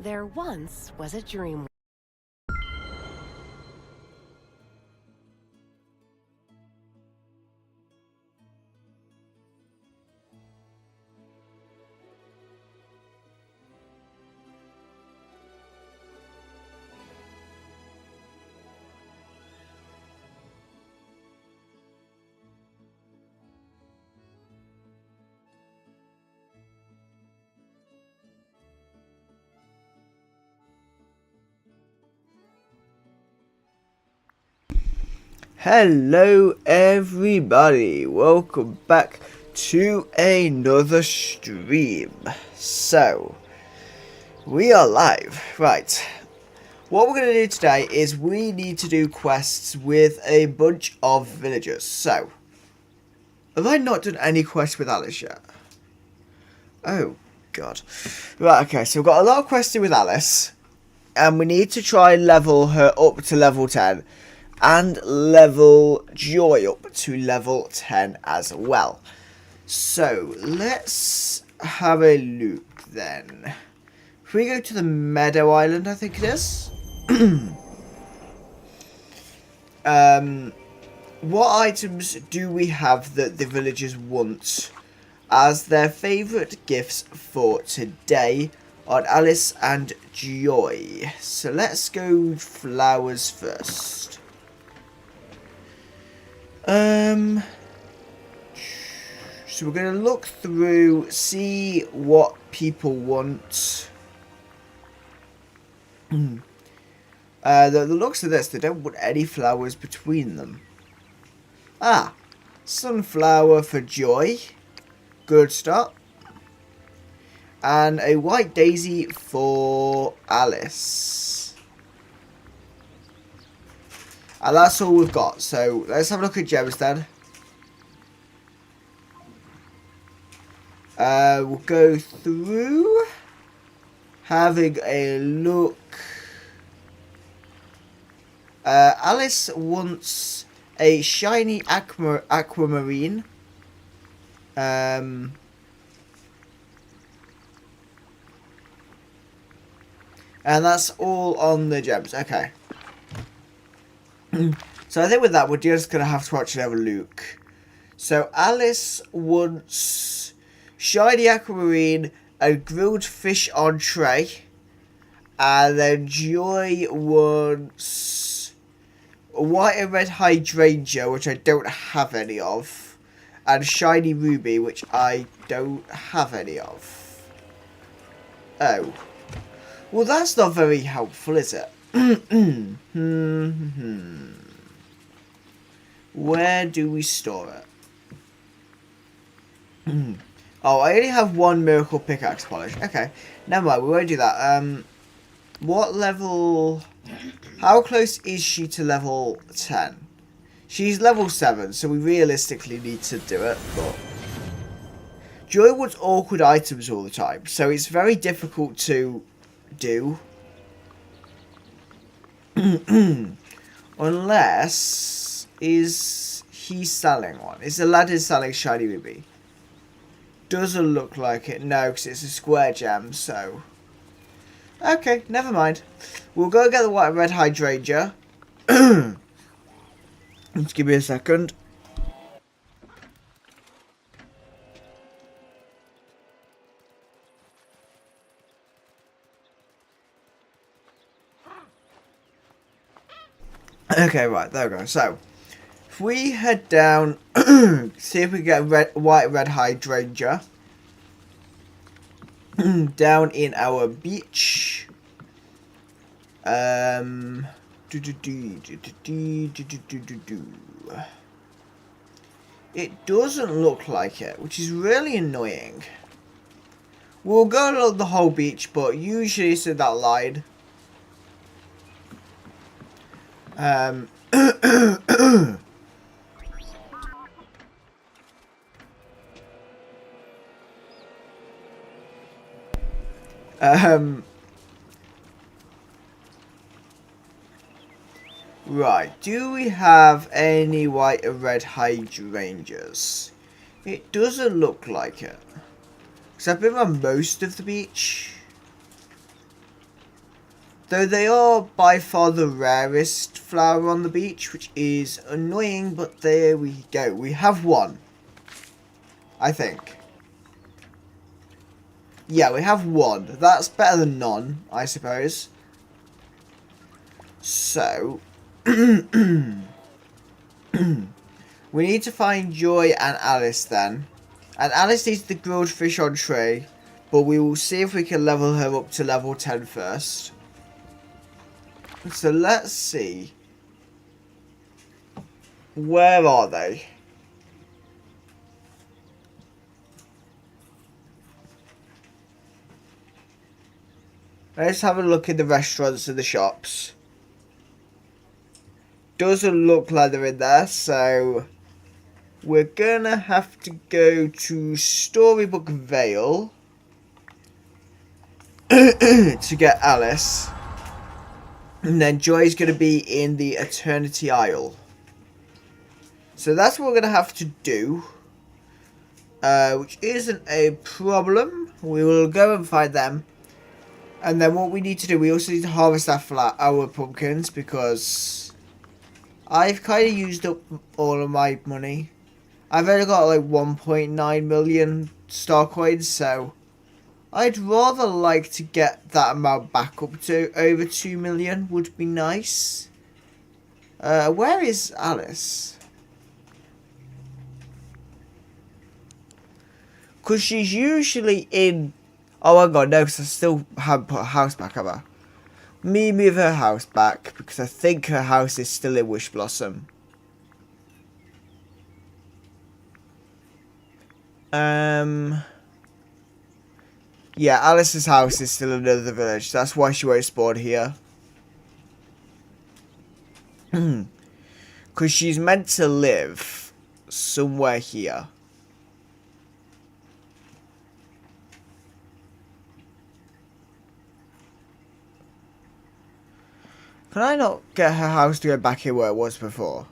There once was a dream. Hello everybody, welcome back to another stream. So, we are live. Right, what we're going to do today is we need to do quests with a bunch of villagers. So, have I not done any quests with Alice yet? Oh god. Right, okay, so we've got a lot of quests with Alice, and we need to try and level her up to level 10. And level Joy up to level 10 as well. So, let's have a look then. If we go to the Meadow Island, I think it is. What items do we have that the villagers want as their favourite gifts for today on Alice and Joy? So, let's go flowers first. So we're going to look through, see what people want. The looks of this, they don't want any flowers between them. Ah, sunflower for Joy. Good start. And a white daisy for Alice. And that's all we've got. So let's have a look at gems then. We'll go through having a look. Alice wants a shiny aquamarine. And that's all on the gems. Okay. So I think with that, we're just going to have to actually have a look. So Alice wants shiny aquamarine and grilled fish entree. And then Joy wants a white and red hydrangea, which I don't have any of. And shiny ruby, which I don't have any of. Oh. Well, that's not very helpful, is it? Where do we store it? Oh, I only have one miracle pickaxe polish. Okay, never mind, we won't do that. What level? How close is she to level 10? She's level 7, so we realistically need to do it, but Joy wants awkward items all the time, so it's very difficult to do. Unless, is he selling one? Is the lad selling shiny ruby? Doesn't look like it. No, because it's a square gem, so... Okay, never mind. We'll go get the white and red hydrangea. Just give me a second. Okay, right, there we go. So, if we head down, see if we get white and red hydrangea. Down in our beach. It doesn't look like it, which is really annoying. We'll go along the whole beach, but usually it's in that line. Right, do we have any white and red hydrangeas? It doesn't look like it. Because I've been on most of the beach. Though they are by far the rarest flower on the beach, which is annoying, but there we go. We have one. I think. Yeah, we have one. That's better than none, I suppose. So, we need to find Joy and Alice then. And Alice needs the grilled fish entree, but we will see if we can level her up to level 10 first. So let's see. Where are they? Let's have a look in the restaurants and the shops. Doesn't look like they're in there, so we're gonna have to go to Storybook Vale to get Alice. And then Joy's gonna be in the Eternity Isle. So that's what we're gonna have to do. Which isn't a problem. We will go and find them. And then what we need to do, we also need to harvest our pumpkins, because I've kind of used up all of my money. I've only got like 1.9 million star coins, so I'd rather like to get that amount back up to over 2 million would be nice. Where is Alice? Because she's usually in... Oh my god, no, because I still haven't put her house back, have I? Me move her house back, because I think her house is still in Wish Blossom. Yeah, Alice's house is still in another village. That's why she won't spawn here. Because she's meant to live somewhere here. Can I not get her house to go back here where it was before?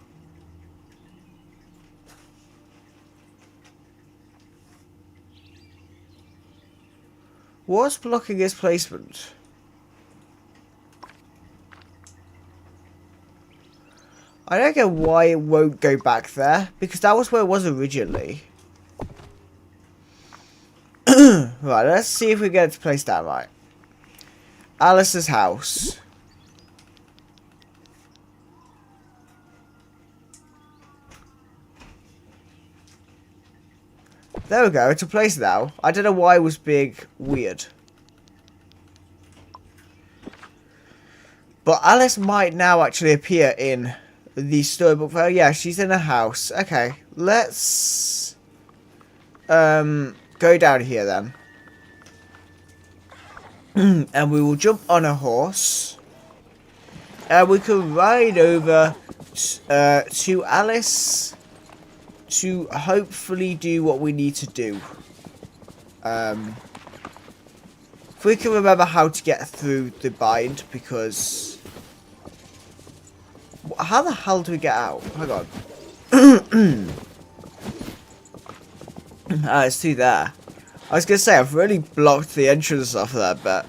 What's blocking his placement? I don't get why it won't go back there, because that was where it was originally. Right, let's see if we get it to place that right. Alice's house. There we go, it's a place now. I don't know why it was being weird. But Alice might now actually appear in the storybook. Oh yeah, she's in a house. Okay, let's go down here then. And we will jump on a horse. And we can ride over to Alice to hopefully do what we need to do. If we can remember how to get through the bind, because... How the hell do we get out? Hang on. It's through there. I was going to say, I've really blocked the entrance off there, but...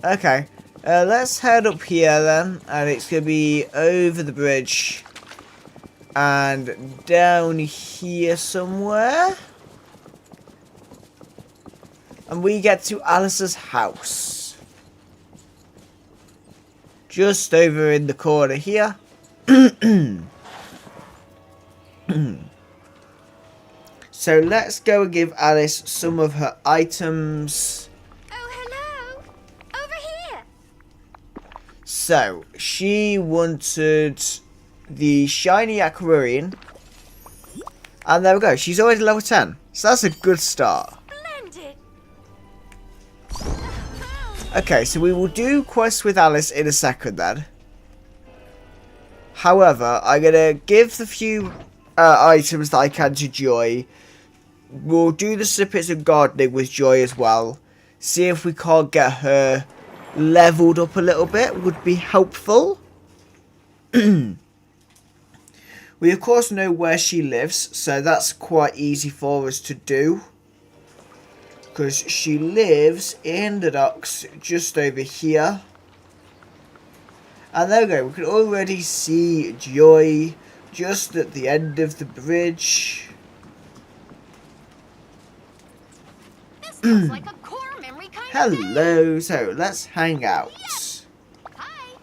Okay. Let's head up here then, and it's going to be over the bridge. And down here somewhere. And we get to Alice's house. Just over in the corner here. So let's go and give Alice some of her items. Oh, hello. Over here. So, she wanted the shiny aquarium. And there we go. She's already level 10. So that's a good start. Splendid. Okay, so we will do quests with Alice in a second then. However, I'm going to give the few items that I can to Joy. We'll do the snippets of gardening with Joy as well. See if we can't get her leveled up a little bit. Would be helpful. We of course know where she lives, so that's quite easy for us to do. Because she lives in the docks just over here. And there we go, we can already see Joy just at the end of the bridge. This looks like a core memory kind of day. Hello, so let's hang out. Hi.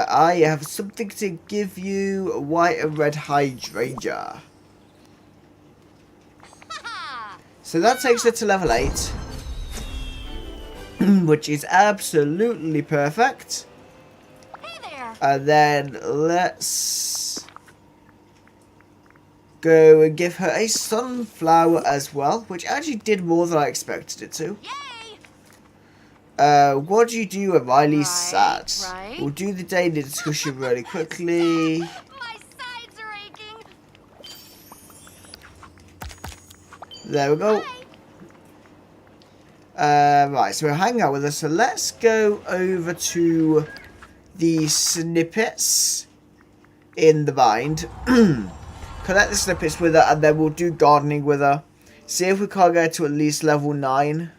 I have something to give you, white and red hydrangea. So that takes her to level 8. Which is absolutely perfect. Hey there. And then let's go and give her a sunflower as well, which actually did more than I expected it to. Yay. What do you do when Riley's sad? Right. We'll do the daily discussion really quickly. My sides are aching. There we go. Right, so we're hanging out with her. So let's go over to the snippets in the bind. Collect the snippets with her, and then we'll do gardening with her. See if we can't get to at least level 9.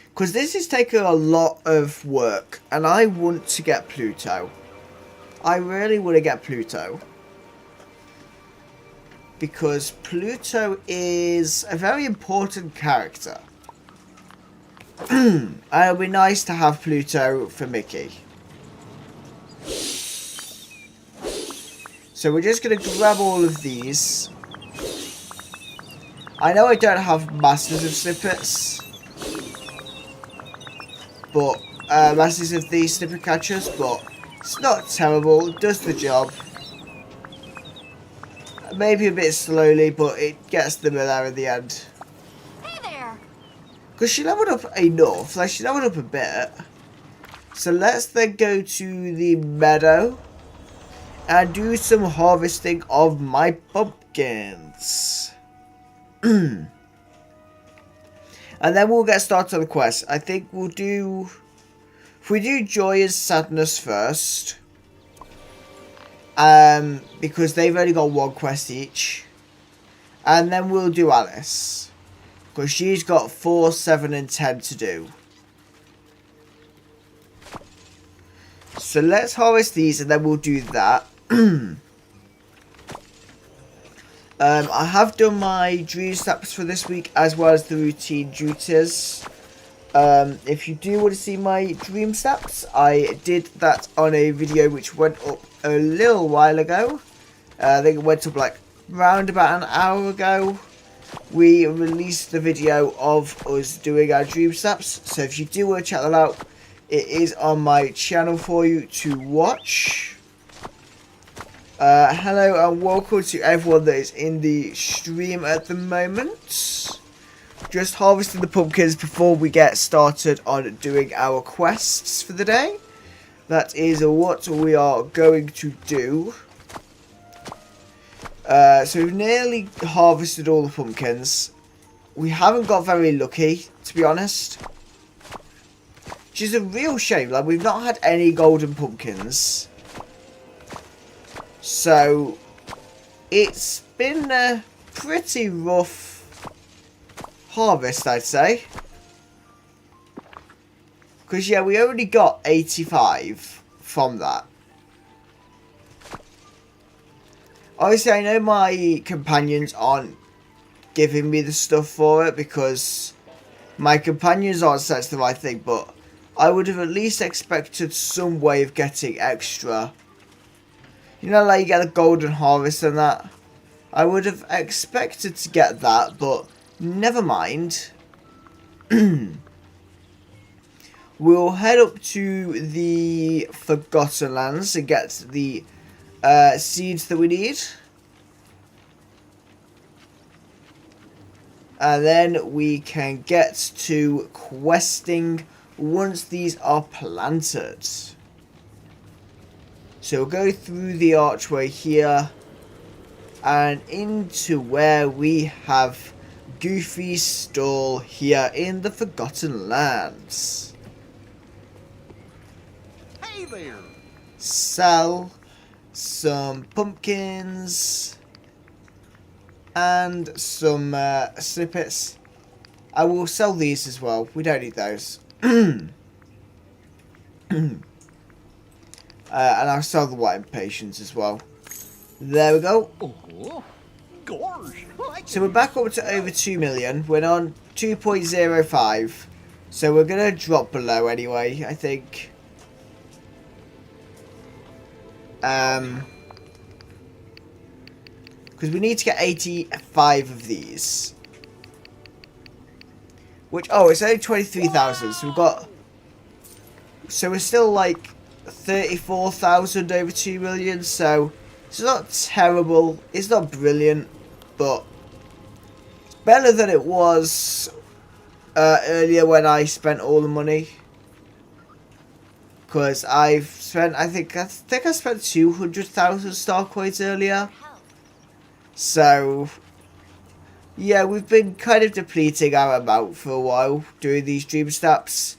Because this is taking a lot of work, and I want to get Pluto. I really want to get Pluto. Because Pluto is a very important character. And it'll be nice to have Pluto for Mickey. So we're just going to grab all of these. I know I don't have Masters of Snippets. But, Masters of these Snippet Catchers, but it's not terrible. It does the job. Maybe a bit slowly, but it gets them there in the end. Hey there. Because she leveled up enough, like she leveled up a bit. So let's then go to the meadow and do some harvesting of my pumpkins. And then we'll get started on the quest. I think we'll do... If we do Joy and Sadness first... because they've only got 1 quest each. And then we'll do Alice. Because she's got 4, 7 and 10 to do. So let's harvest these and then we'll do that. I have done my dream steps for this week as well as the routine duties. If you do want to see my dream steps, I did that on a video which went up a little while ago. I think it went up like round about an hour ago. We released the video of us doing our dream steps. So if you do want to check that out, it is on my channel for you to watch. Hello and welcome to everyone that is in the stream at the moment. Just harvesting the pumpkins before we get started on doing our quests for the day. That is what we are going to do. So we've nearly harvested all the pumpkins. We haven't got very lucky, to be honest. Which is a real shame. Like, we've not had any golden pumpkins. So, it's been a pretty rough harvest, I'd say. Because, yeah, we only got 85 from that. Obviously, I know my companions aren't giving me the stuff for it because my companions aren't set to the right thing, but I would have at least expected some way of getting extra. You know, like you get a golden harvest and that. I would have expected to get that, but never mind. We'll head up to the Forgotten Lands and get the seeds that we need. And then we can get to questing once these are planted. So we'll go through the archway here and into where we have Goofy's stall here in the Forgotten Lands. Hey there! Sell some pumpkins and some snippets. I will sell these as well. We don't need those. And I'll sell the white impatience as well. There we go. Oh, gosh. So we're back up to over 2 million. We're on 2.05. So we're going to drop below anyway, I think. Because we need to get 85 of these. Which, oh, it's only 23,000. So we've got... So we're still like 34,000 over 2 million. So it's not terrible. It's not brilliant. But it's better than it was earlier when I spent all the money. Because I've spent, I think I spent 200,000 star coins earlier. So, yeah, we've been kind of depleting our amount for a while doing these dream snaps.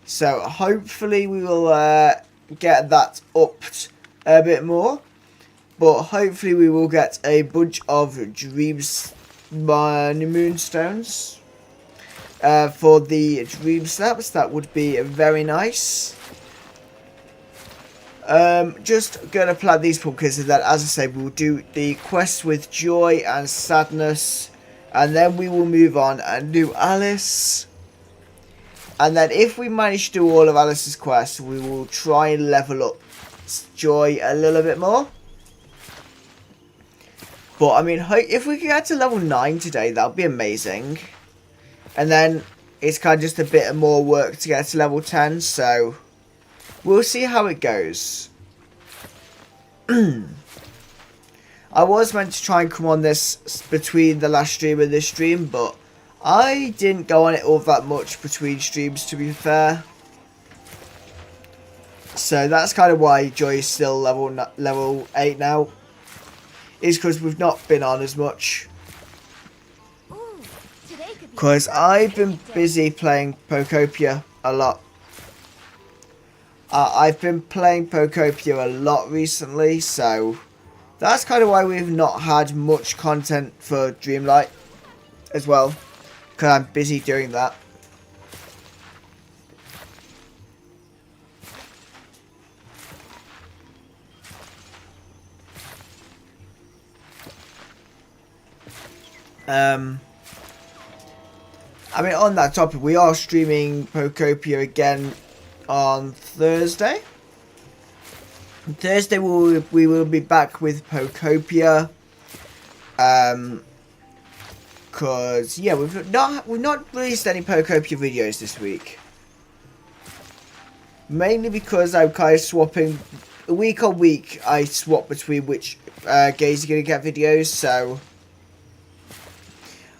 So, hopefully we will get that upped a bit more. But hopefully we will get a bunch of dreams moonstones for the dream snaps. That would be very nice. Just gonna plant these pumpkins, and then, as I say, we'll do the quest with joy and sadness, and then we will move on and do Alice. And then if we manage to do all of Alice's quests, we will try and level up joy a little bit more. But I mean, if we can get to level 9 today, that would be amazing. And then it's kind of just a bit more work to get to level 10, so we'll see how it goes. I was meant to try and come on this between the last stream and this stream, but I didn't go on it all that much between streams, to be fair. So that's kind of why Joy is still level 8 now. Is because we've not been on as much. Because I've been busy playing Pokopia a lot. I've been playing Pokopia a lot recently, so that's kind of why we've not had much content for Dreamlight as well, because I'm busy doing that. I mean, on that topic, we are streaming Pokopia again on Thursday. Thursday we will be back with Pokopia. Cause yeah, we've not released any Pokopia videos this week. Mainly because I'm kind of swapping week on week. I swap between which games are gonna get videos. So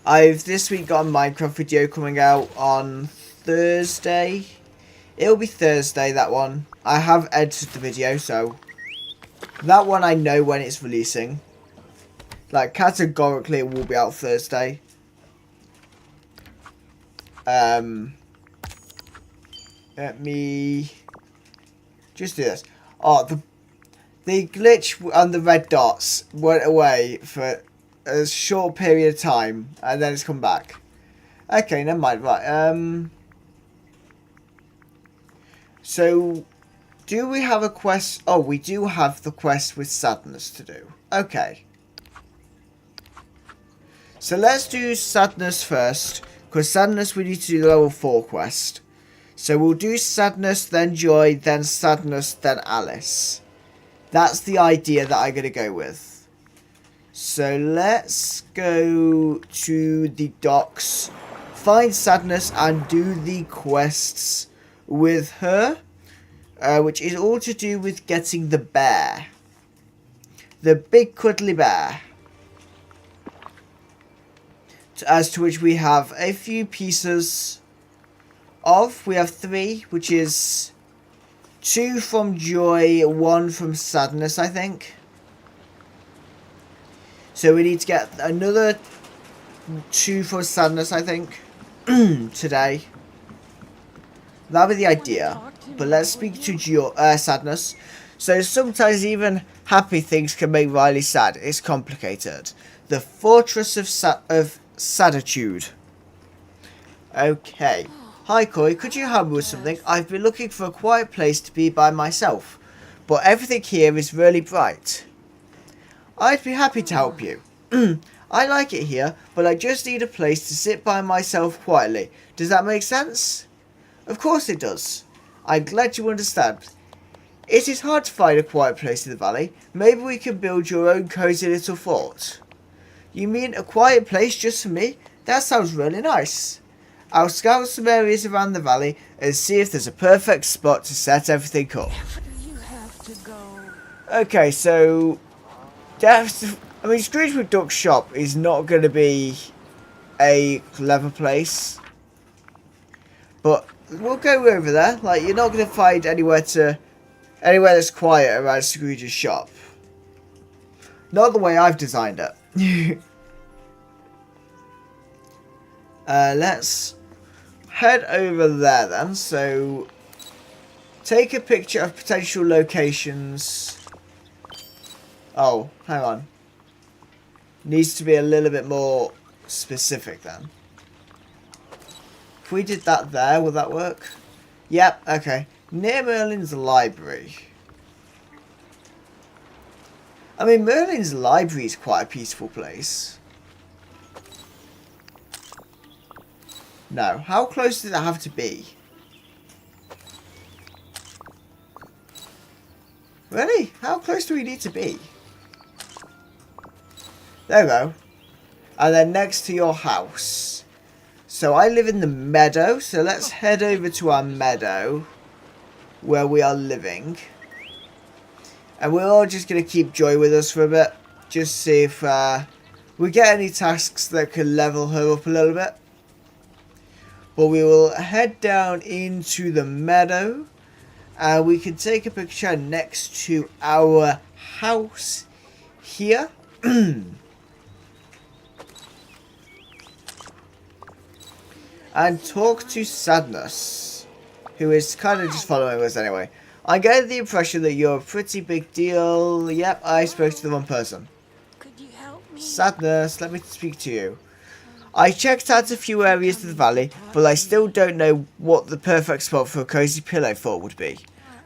I've this week got a Minecraft video coming out on Thursday. It'll be Thursday, that one. I have edited the video, so that one I know when it's releasing. Like, categorically it will be out Thursday. Let me just do this. Oh, the glitch on the red dots went away for a short period of time, and then it's come back. Okay, never mind. Right. So, do we have a quest? Oh, we do have the quest with sadness to do. Okay. So let's do sadness first, because sadness we need to do the level 4 quest. So we'll do sadness, then joy, then sadness, then Alice. That's the idea that I'm going to go with. So let's go to the docks, find sadness, and do the quests with her, which is all to do with getting the bear, the big cuddly bear, as to which we have a few pieces of. We have 3, which is 2 from joy, 1 from sadness, I think. So we need to get another 2 from sadness, I think, today. That'll be the idea. But let's speak to sadness. So sometimes even happy things can make Riley sad. It's complicated. The Fortress of Saditude. Okay. Hi Corey, could you help me with something? I've been looking for a quiet place to be by myself, but everything here is really bright. I'd be happy to help you. I like it here, but I just need a place to sit by myself quietly. Does that make sense? Of course it does. I'm glad you understand. It is hard to find a quiet place in the valley. Maybe we can build your own cozy little fort. You mean a quiet place just for me? That sounds really nice. I'll scout some areas around the valley and see if there's a perfect spot to set everything up. You have to go. Okay, so Scrooge McDuck's shop is not going to be a clever place, but we'll go over there. Like, you're not going to find anywhere that's quiet around Scrooge's shop. Not the way I've designed it. Let's head over there then. So, take a picture of potential locations. Oh, hang on. Needs to be a little bit more specific then. If we did that there, will that work? Yep, okay. Near Merlin's library. I mean, Merlin's library is quite a peaceful place. No, how close does it have to be? Really? How close do we need to be? There we go. And then next to your house. So I live in the meadow, so let's head over to our meadow where we are living. And we're all just going to keep Joy with us for a bit. Just see if we get any tasks that can level her up a little bit. But we will head down into the meadow. And we can take a picture next to our house here. And talk to Sadness, who is kind of just following us anyway. I get the impression that you're a pretty big deal. Yep, I spoke to the wrong person. Could you help me? Sadness, let me speak to you. I checked out a few areas of the valley, but I still don't know what the perfect spot for a cozy pillow fort would be.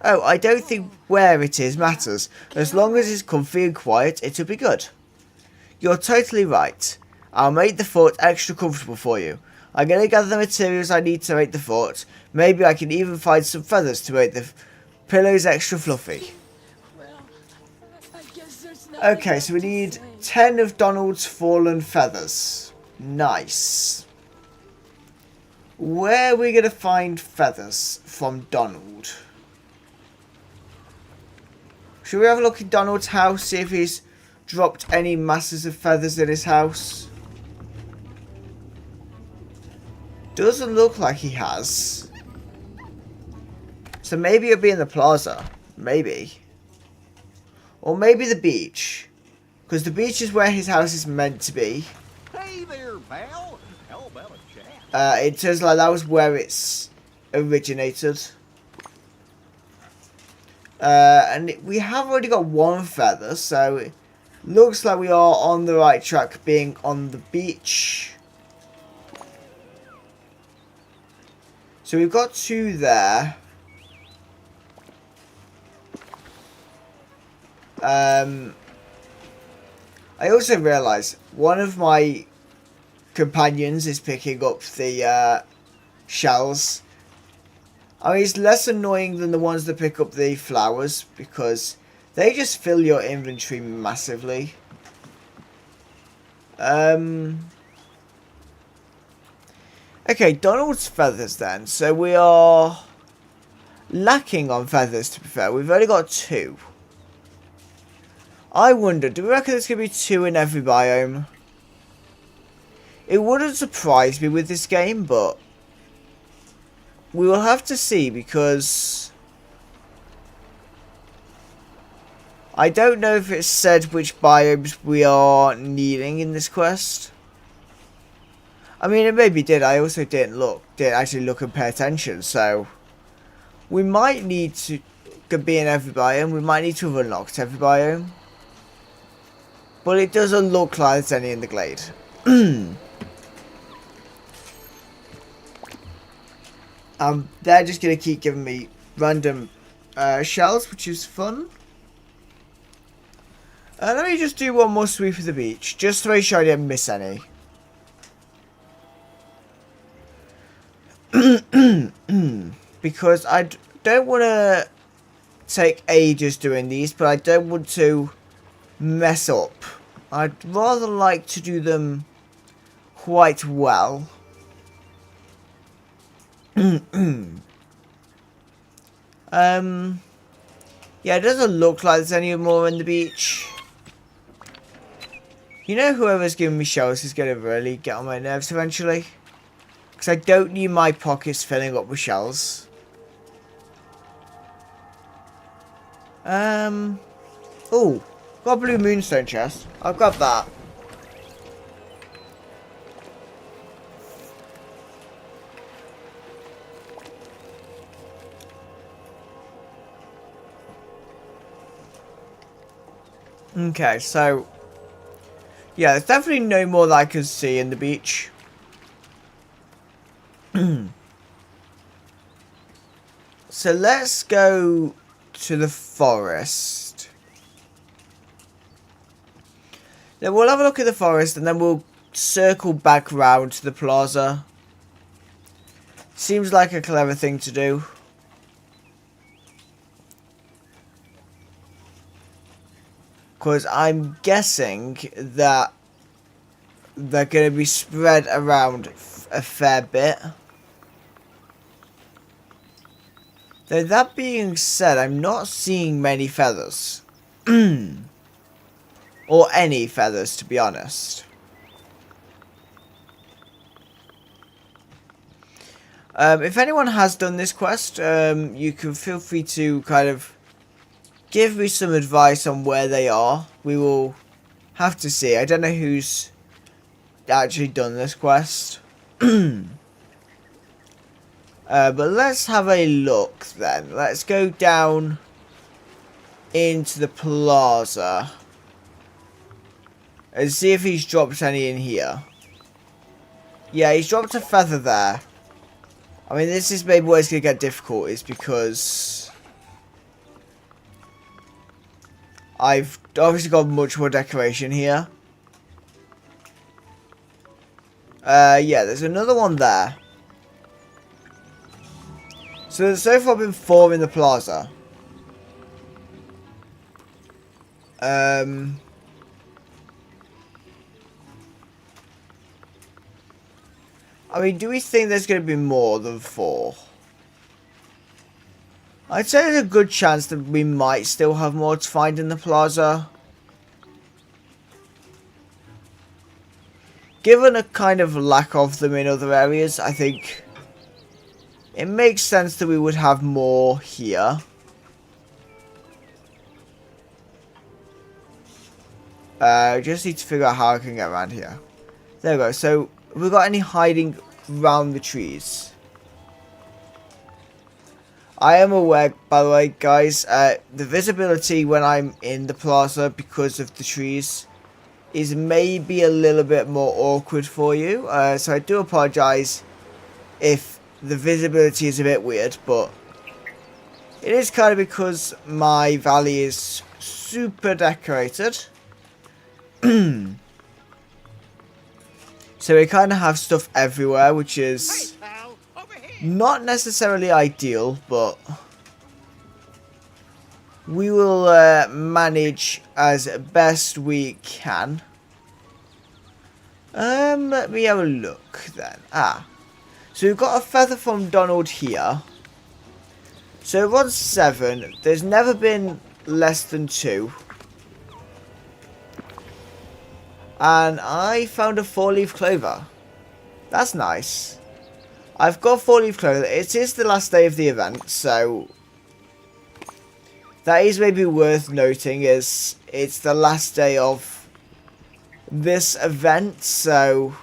Oh, I don't think where it is matters. As long as it's comfy and quiet, it'll be good. You're totally right. I'll make the fort extra comfortable for you. I'm going to gather the materials I need to make the fort. Maybe I can even find some feathers to make the pillows extra fluffy. Well, I guess there's no. Okay, so we need 10 of Donald's fallen feathers. Nice. Where are we going to find feathers from Donald? Should we have a look at Donald's house, see if he's dropped any masses of feathers in his house? Doesn't look like he has. So maybe it'll be in the plaza. Maybe. Or maybe the beach. Because the beach is where his house is meant to be. Hey there, pal. How about a chat? It says like that was where it's originated. And we have already got one feather, so it looks like we are on the right track being on the beach. So we've got 2 there. I also realised one of my companions is picking up the shells. I mean, it's less annoying than the ones that pick up the flowers because they just fill your inventory massively. Okay, Donald's feathers then. So we are lacking on feathers, to be fair. We've only got 2. I wonder, do we reckon there's going to be 2 in every biome? It wouldn't surprise me with this game, but we will have to see because I don't know if it's said which biomes we are needing in this quest. I mean, it maybe did. I also didn't actually look and pay attention, so we might need to be in every biome. We might need to have unlocked every biome. But it doesn't look like there's any in the glade. They're just going to keep giving me random shells, which is fun. Let me just do one more sweep of the beach, just to make sure I didn't miss any. Because I don't want to take ages doing these, but I don't want to mess up. I'd rather like to do them quite well. Yeah, it doesn't look like there's any more in the beach. You know, whoever's giving me shells is going to really get on my nerves eventually. Because I don't need my pockets filling up with shells. Oh, got a blue moonstone chest. I'll grab that. Okay, so yeah, there's definitely no more that I can see in the beach. So let's go to the forest. Then we'll have a look at the forest and then we'll circle back round to the plaza. Seems like a clever thing to do. Because I'm guessing that they're going to be spread around a fair bit. Though that being said, I'm not seeing many feathers. Or any feathers, to be honest. If anyone has done this quest, you can feel free to kind of give me some advice on where they are. We will have to see. I don't know who's actually done this quest. But let's have a look then. Let's go down into the plaza and see if he's dropped any in here. Yeah, he's dropped a feather there. I mean, this is maybe where it's going to get difficult, is because I've obviously got much more decoration here. Yeah, there's another one there. So there's so far been 4 in the plaza. I mean, do we think there's going to be more than 4? I'd say there's a good chance that we might still have more to find in the plaza. Given a kind of lack of them in other areas, I think it makes sense that we would have more here. Just need to figure out how I can get around here. There we go. So, have we got any hiding around the trees? I am aware, by the way, guys, the visibility when I'm in the plaza because of the trees is maybe a little bit more awkward for you. So I do apologise if the visibility is a bit weird, but it is kind of because my valley is super decorated. So we kind of have stuff everywhere, which is not necessarily ideal, but we will manage as best we can. Let me have a look then. So we've got a feather from Donald here. So we're on 7. There's never been less than 2. And I found a 4-leaf clover. That's nice. I've got 4-leaf clover. It is the last day of the event, so that is maybe worth noting, is it's the last day of this event, so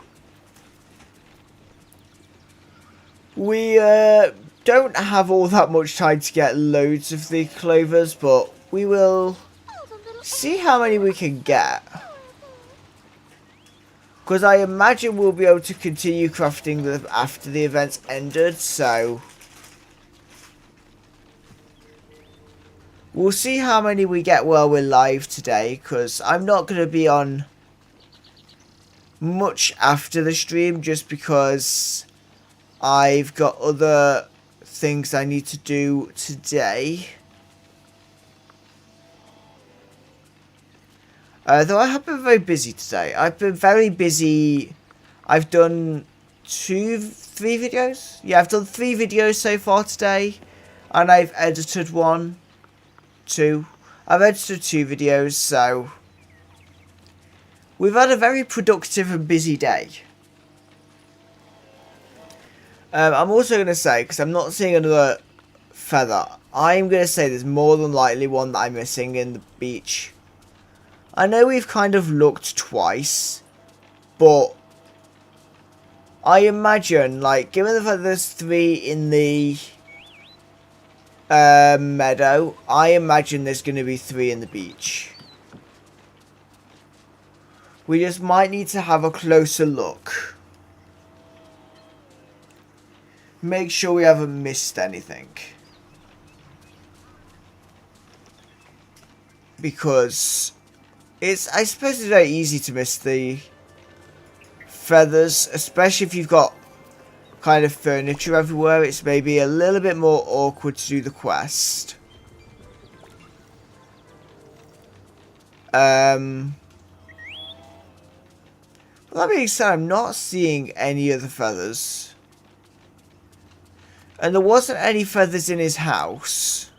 we don't have all that much time to get loads of the clovers, but we will see how many we can get. Because I imagine we'll be able to continue crafting them after the event's ended, so We'll see how many we get while we're live today, because I'm not going to be on much after the stream just because I've got other things I need to do today. Though I have been very busy today. I've been very busy. I've done 3 videos. Yeah, I've done 3 videos so far today. And I've edited 2. I've edited 2 videos, so we've had a very productive and busy day. I'm also going to say, because I'm not seeing another feather, I'm going to say there's more than likely one that I'm missing in the beach. I know we've kind of looked twice, but I imagine, like, given the fact there's 3 in the meadow, I imagine there's going to be 3 in the beach. We just might need to have a closer look. Make sure we haven't missed anything. Because I suppose it's very easy to miss the feathers, especially if you've got kind of furniture everywhere. It's maybe a little bit more awkward to do the quest. That being said, I'm not seeing any of the feathers. And there wasn't any feathers in his house.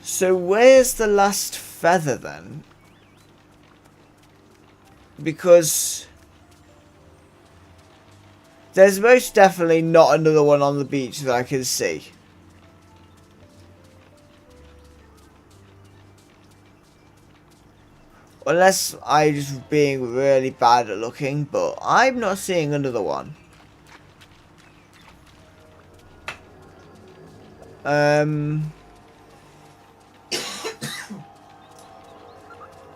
So where's the last feather then? Because there's most definitely not another one on the beach that I can see. Unless I'm just being really bad at looking, but I'm not seeing another one.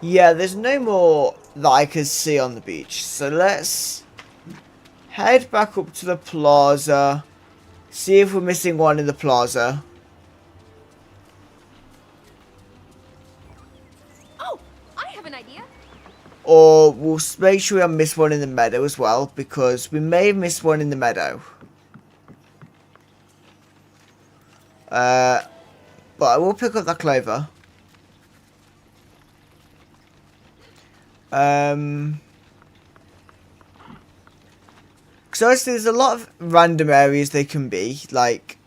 Yeah, there's no more that I can see on the beach. So let's head back up to the plaza. See if we're missing one in the plaza. Oh, I have an idea. Or we'll make sure we have missed one in the meadow as well, because we may have missed one in the meadow. But I will pick up that clover. Because obviously there's a lot of random areas they can be, like,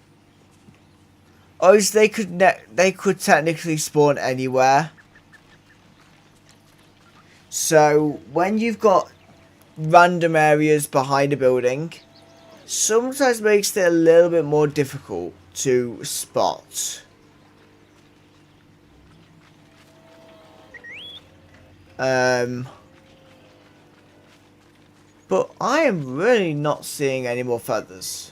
obviously they could technically spawn anywhere. So when you've got random areas behind a building, sometimes makes it a little bit more difficult to spot. But I am really not seeing any more feathers.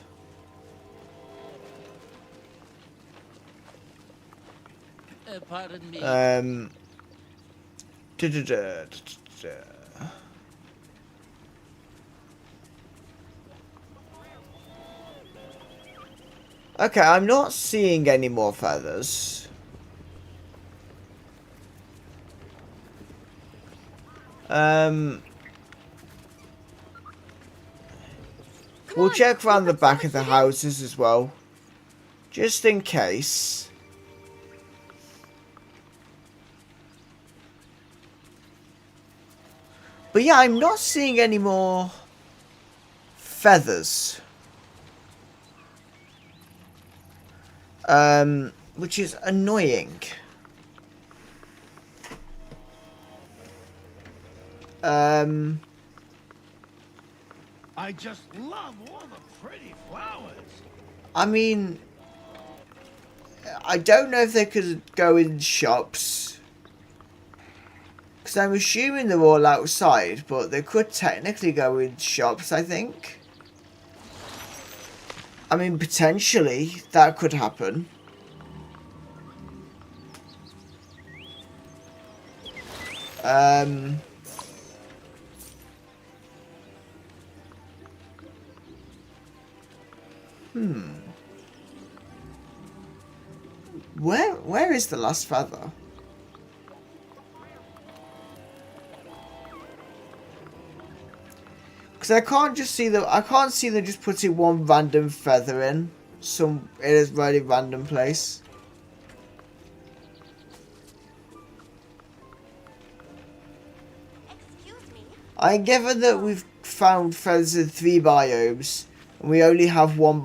Pardon me. Okay, I'm not seeing any more feathers. We'll check around the back of the houses as well, just in case. But yeah, I'm not seeing any more feathers. Which is annoying. I just love all the pretty flowers. I mean, I don't know if they could go in shops. Because I'm assuming they're all outside, but they could technically go in shops, I think. I mean, potentially, that could happen. Where is the last feather? Because I can't see them just putting one random feather in a very random place. Excuse me. Given that we've found feathers in 3 biomes and we only have one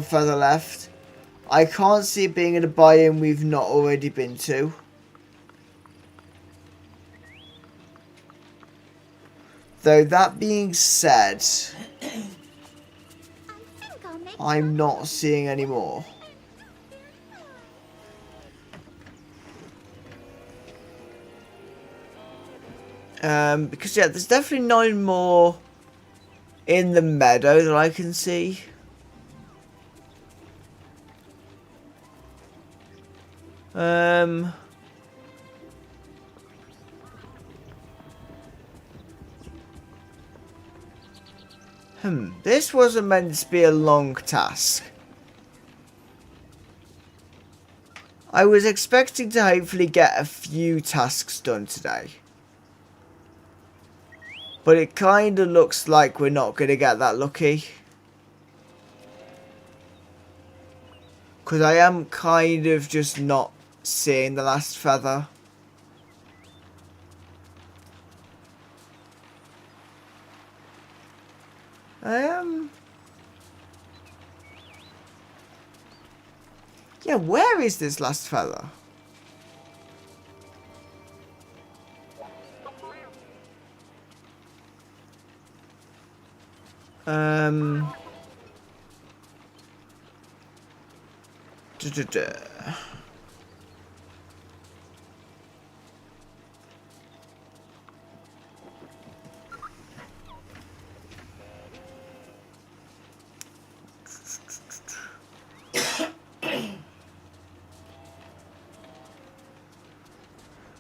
feather left, I can't see it being in a biome we've not already been to. Though that being said, I'm not seeing any more. Because yeah, there's definitely 9 more in the meadow that I can see. This wasn't meant to be a long task. I was expecting to hopefully get a few tasks done today. But it kind of looks like we're not going to get that lucky. Because I am kind of just not seeing the last feather. Yeah, where is this last feather?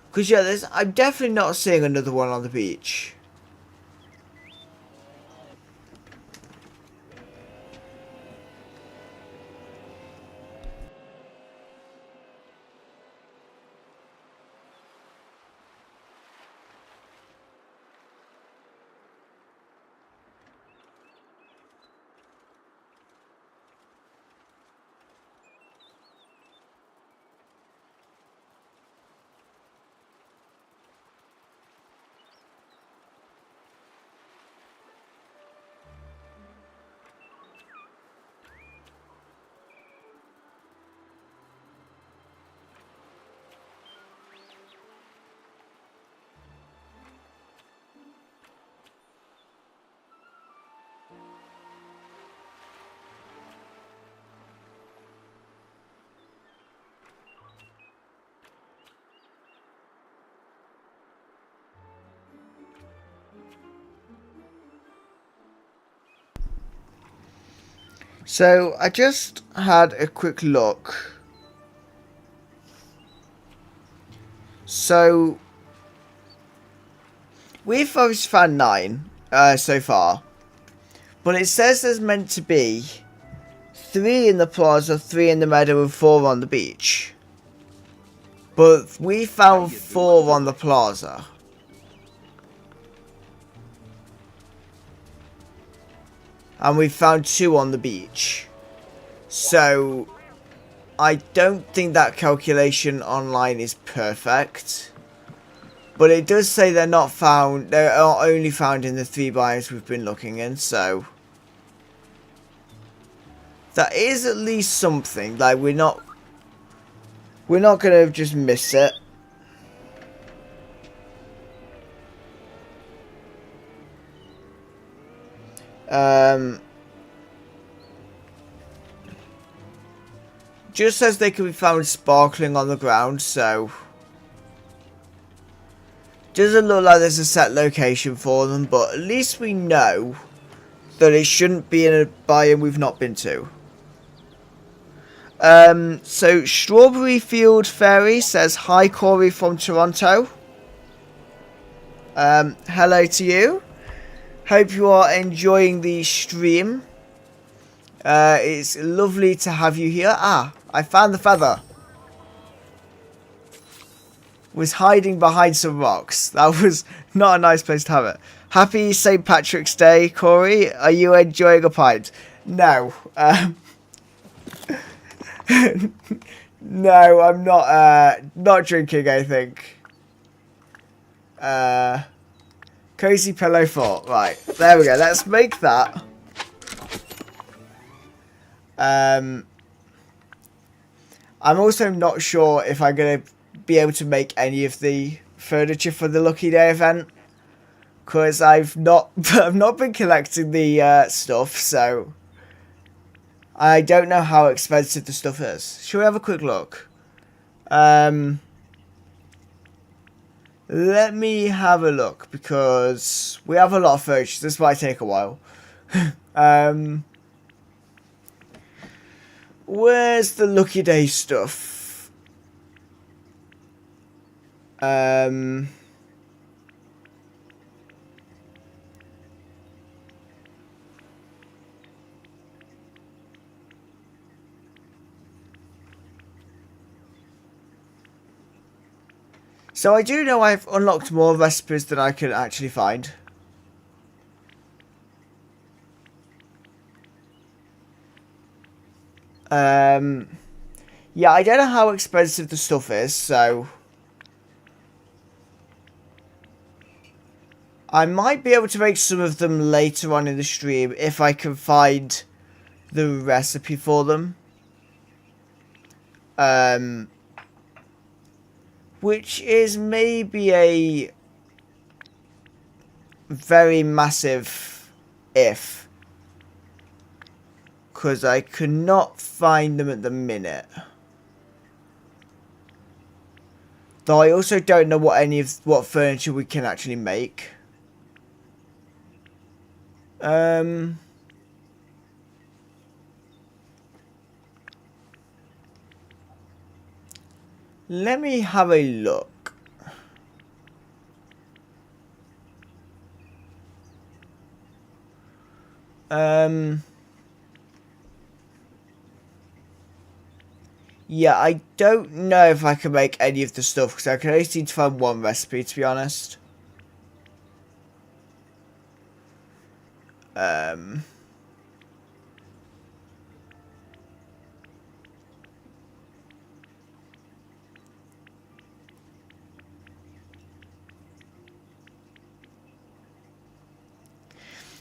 Because yeah, I'm definitely not seeing another one on the beach. So I just had a quick look. So we've obviously found 9 so far, but it says there's meant to be 3 in the plaza, 3 in the meadow, and 4 on the beach. But we found 4 on the plaza. And we found 2 on the beach. So I don't think that calculation online is perfect. But it does say they're not found, they are only found in the 3 biomes we've been looking in, so that is at least something. Like we're not gonna just miss it. Just says they can be found sparkling on the ground, so doesn't look like there's a set location for them, but at least we know that it shouldn't be in a biome we've not been to. So Strawberry Field Fairy says, "Hi Corey from Toronto." Hello to you. Hope you are enjoying the stream. It's lovely to have you here. Ah, I found the feather. was hiding behind some rocks. That was not a nice place to have it. Happy St. Patrick's Day, Corey. Are you enjoying a pint? No. No, I'm not drinking anything. Cozy pillow fort. Right, there we go. Let's make that. I'm also not sure if I'm gonna be able to make any of the furniture for the Lucky Day event, because I've not been collecting the stuff, so I don't know how expensive the stuff is. Shall we have a quick look? Let me have a look, because we have a lot of furniture. This might take a while. Where's the Lucky Day stuff? So I do know I've unlocked more recipes than I can actually find. Yeah, I don't know how expensive the stuff is, so I might be able to make some of them later on in the stream if I can find the recipe for them. Which is maybe a very massive if, because I could not find them at the minute. Though I also don't know what furniture we can actually make. Let me have a look. Yeah, I don't know if I can make any of the stuff, because I can only seem to find one recipe, to be honest.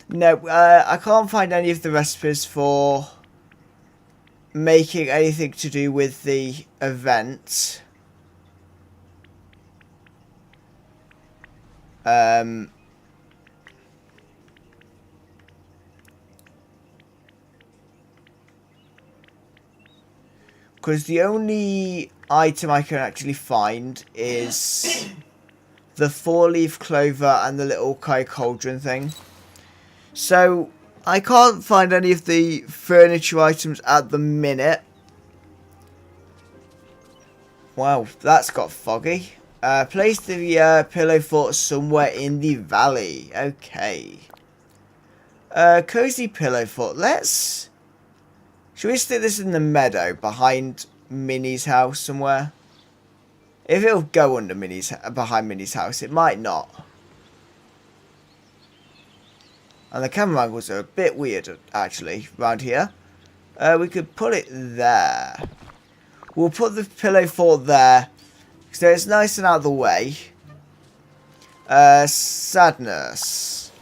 No, I can't find any of the recipes for making anything to do with the event. Because the only item I can actually find is the 4-leaf clover and the little Kai cauldron thing. So I can't find any of the furniture items at the minute. Wow, that's got foggy. Place the pillow fort somewhere in the valley. Okay. Cozy pillow fort. Should we stick this in the meadow behind Minnie's house somewhere? If it'll go under behind Minnie's house, it might not. And the camera angles are a bit weird, actually, around here. We could put it there. We'll put the pillow fort there, so it's nice and out of the way. Sadness.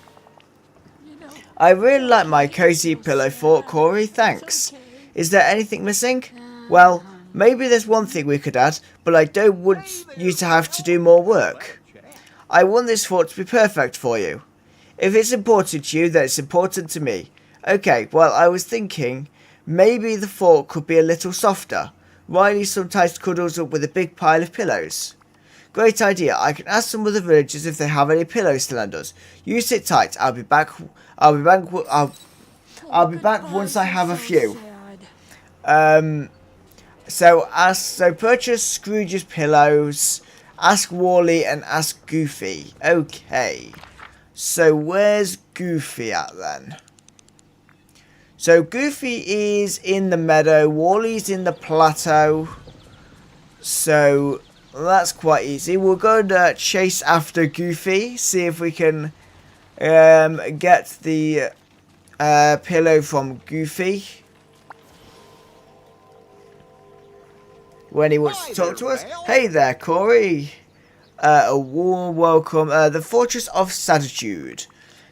I really like my cozy pillow fort, Corey. Thanks. Is there anything missing? Well, maybe there's one thing we could add, but I don't want you to have to do more work. I want this fort to be perfect for you. If it's important to you, then it's important to me. Okay, well, I was thinking maybe the fort could be a little softer. Riley sometimes cuddles up with a big pile of pillows. Great idea. I can ask some of the villagers if they have any pillows to lend us. You sit tight. I'll be back once I have a few. So purchase Scrooge's pillows, ask Wally, and ask Goofy. Okay. So where's Goofy at then? So Goofy is in the meadow, Wally's in the plateau. So that's quite easy. We'll go and chase after Goofy, see if we can get the pillow from Goofy when he wants to talk to us. Hey there, Corey. A warm welcome. The Fortress of Satisitude.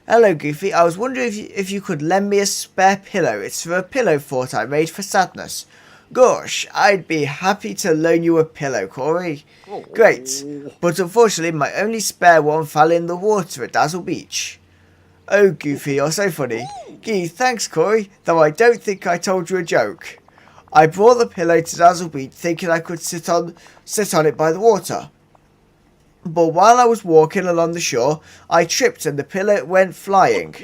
Hello, Goofy. I was wondering if you could lend me a spare pillow. It's for a pillow fort I made for Sadness. Gosh, I'd be happy to loan you a pillow, Corey. Great, but unfortunately my only spare one fell in the water at Dazzle Beach. Oh, Goofy, you're so funny. Gee, thanks, Corey, though I don't think I told you a joke. I brought the pillow to Dazzle Beach thinking I could sit on it by the water. But while I was walking along the shore, I tripped and the pillow went flying.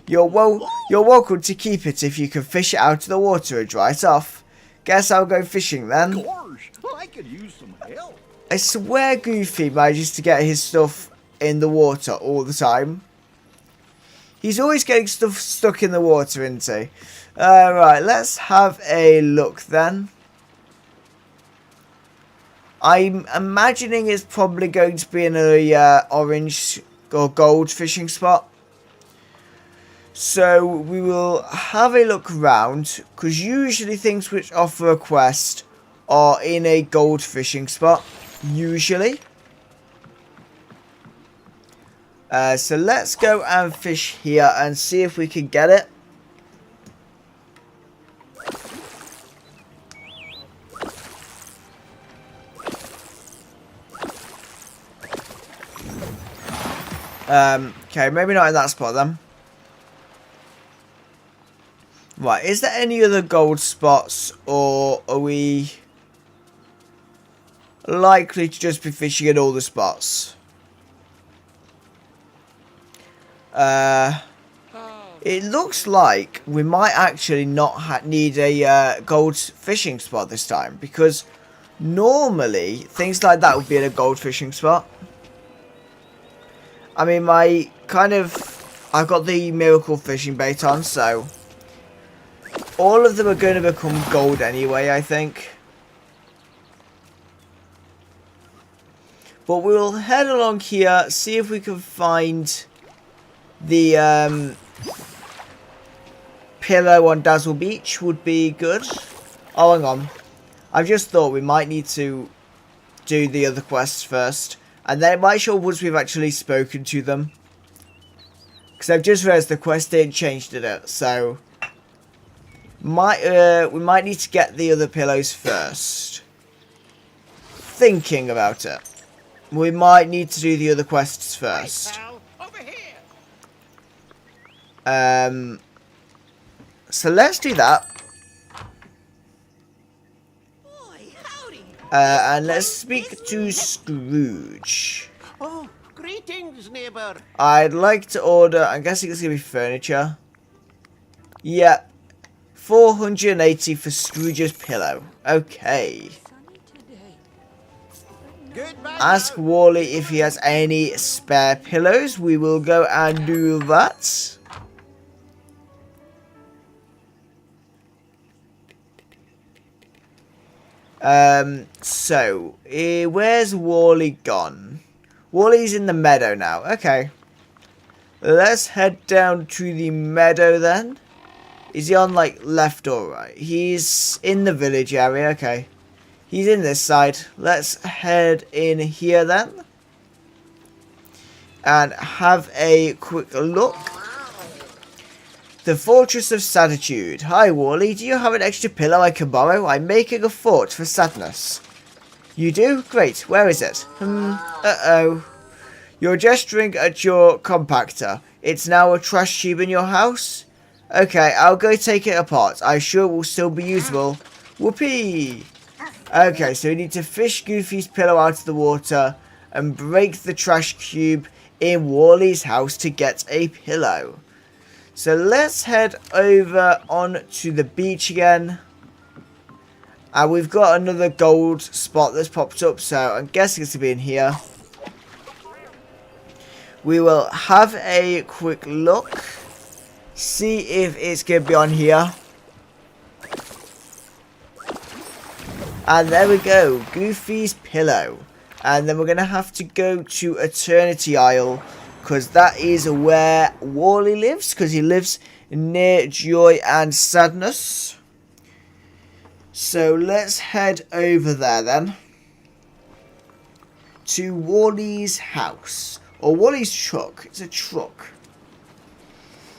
You're welcome to keep it if you can fish it out of the water and dry it off. Guess I'll go fishing then. Gosh, I could use some help. I swear Goofy manages to get his stuff in the water all the time. He's always getting stuff stuck in the water, isn't he? Right, let's have a look then. I'm imagining it's probably going to be in a orange or gold fishing spot. So we will have a look around, because usually things which offer a quest are in a gold fishing spot, usually. So let's go and fish here and see if we can get it. Okay, maybe not in that spot then. Right, is there any other gold spots, or are we likely to just be fishing at all the spots? It looks like we might actually not need a gold fishing spot this time, because normally things like that would be in a gold fishing spot. I mean, I've got the miracle fishing bait on, so all of them are going to become gold anyway, I think. But we'll head along here, see if we can find the pillow on Dazzle Beach would be good. Oh, hang on. I've just thought we might need to do the other quests first. And then it might show once we've actually spoken to them. Because I've just realised the quest didn't change, did it? So we might need to get the other pillows first. Thinking about it. We might need to do the other quests first. So let's do that. And let's speak to Scrooge. Oh, greetings, neighbor. I'd like to order, I'm guessing it's going to be furniture. Yeah. 480 for Scrooge's pillow. Okay. Goodbye. Ask Wally if he has any spare pillows. We will go and do that. So, where's Wally gone? Wally's in the meadow now. Okay. Let's head down to the meadow then. Is he on, like, left or right? He's in the village area. Okay. He's in this side. Let's head in here then. And have a quick look. The Fortress of Satisitude. Hi, Wally. Do you have an extra pillow I can borrow? I'm making a fort for Sadness. You do? Great. Where is it? Uh-oh. You're gesturing at your compactor. It's now a trash tube in your house? Okay, I'll go take it apart. I'm sure it will still be usable. Whoopee! Okay, so we need to fish Goofy's pillow out of the water and break the trash cube in Wally's house to get a pillow. So let's head over on to the beach again. And we've got another gold spot that's popped up, so I'm guessing it's going to be in here. We will have a quick look. See if it's going to be on here. And there we go, Goofy's pillow. And then we're going to have to go to Eternity Isle, because that is where Wally lives, because he lives near Joy and Sadness. So let's head over there then, to Wally's house, or Wally's truck. It's a truck.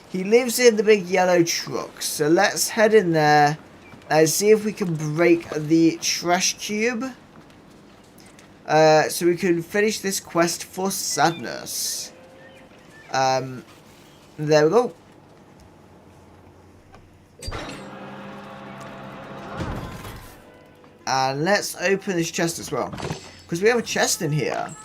He lives in the big yellow truck, so let's head in there and see if we can break the trash cube. So we can finish this quest for Sadness. There we go. And let's open this chest as well, because we have a chest in here.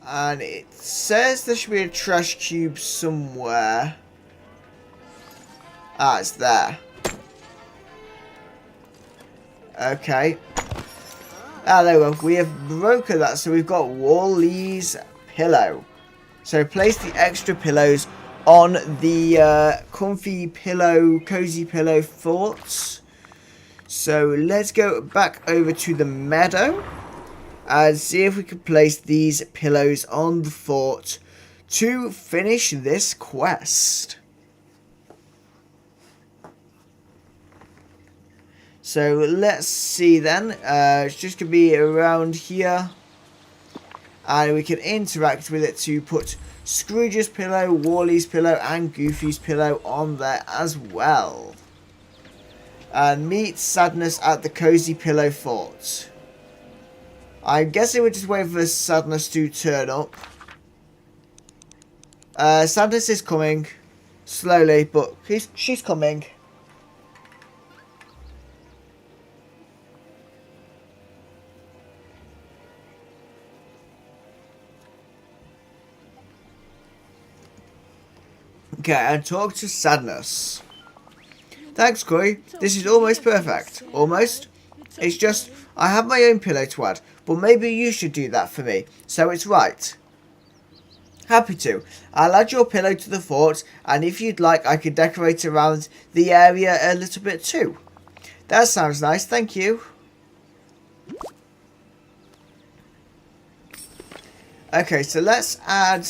And it says there should be a trash cube somewhere. Ah, it's there. Okay. Ah, there we go. We have broken that, so we've got Wally's pillow. So place the extra pillows on the comfy pillow, cozy pillow forts. So let's go back over to the meadow and see if we can place these pillows on the fort to finish this quest. So let's see then. It's just going to be around here. And we can interact with it to put Scrooge's pillow, Wally's pillow and Goofy's pillow on there as well. And meet Sadness at the Cozy Pillow Fort. I'm guessing we're just waiting for Sadness to turn up. Sadness is coming. Slowly, but she's coming. Okay, and talk to Sadness. Thanks, Corey. This is almost perfect. Almost. It's just, I have my own pillow to add, but maybe you should do that for me, so it's right. Happy to. I'll add your pillow to the fort, and if you'd like, I could decorate around the area a little bit too. That sounds nice, thank you. Okay, so let's add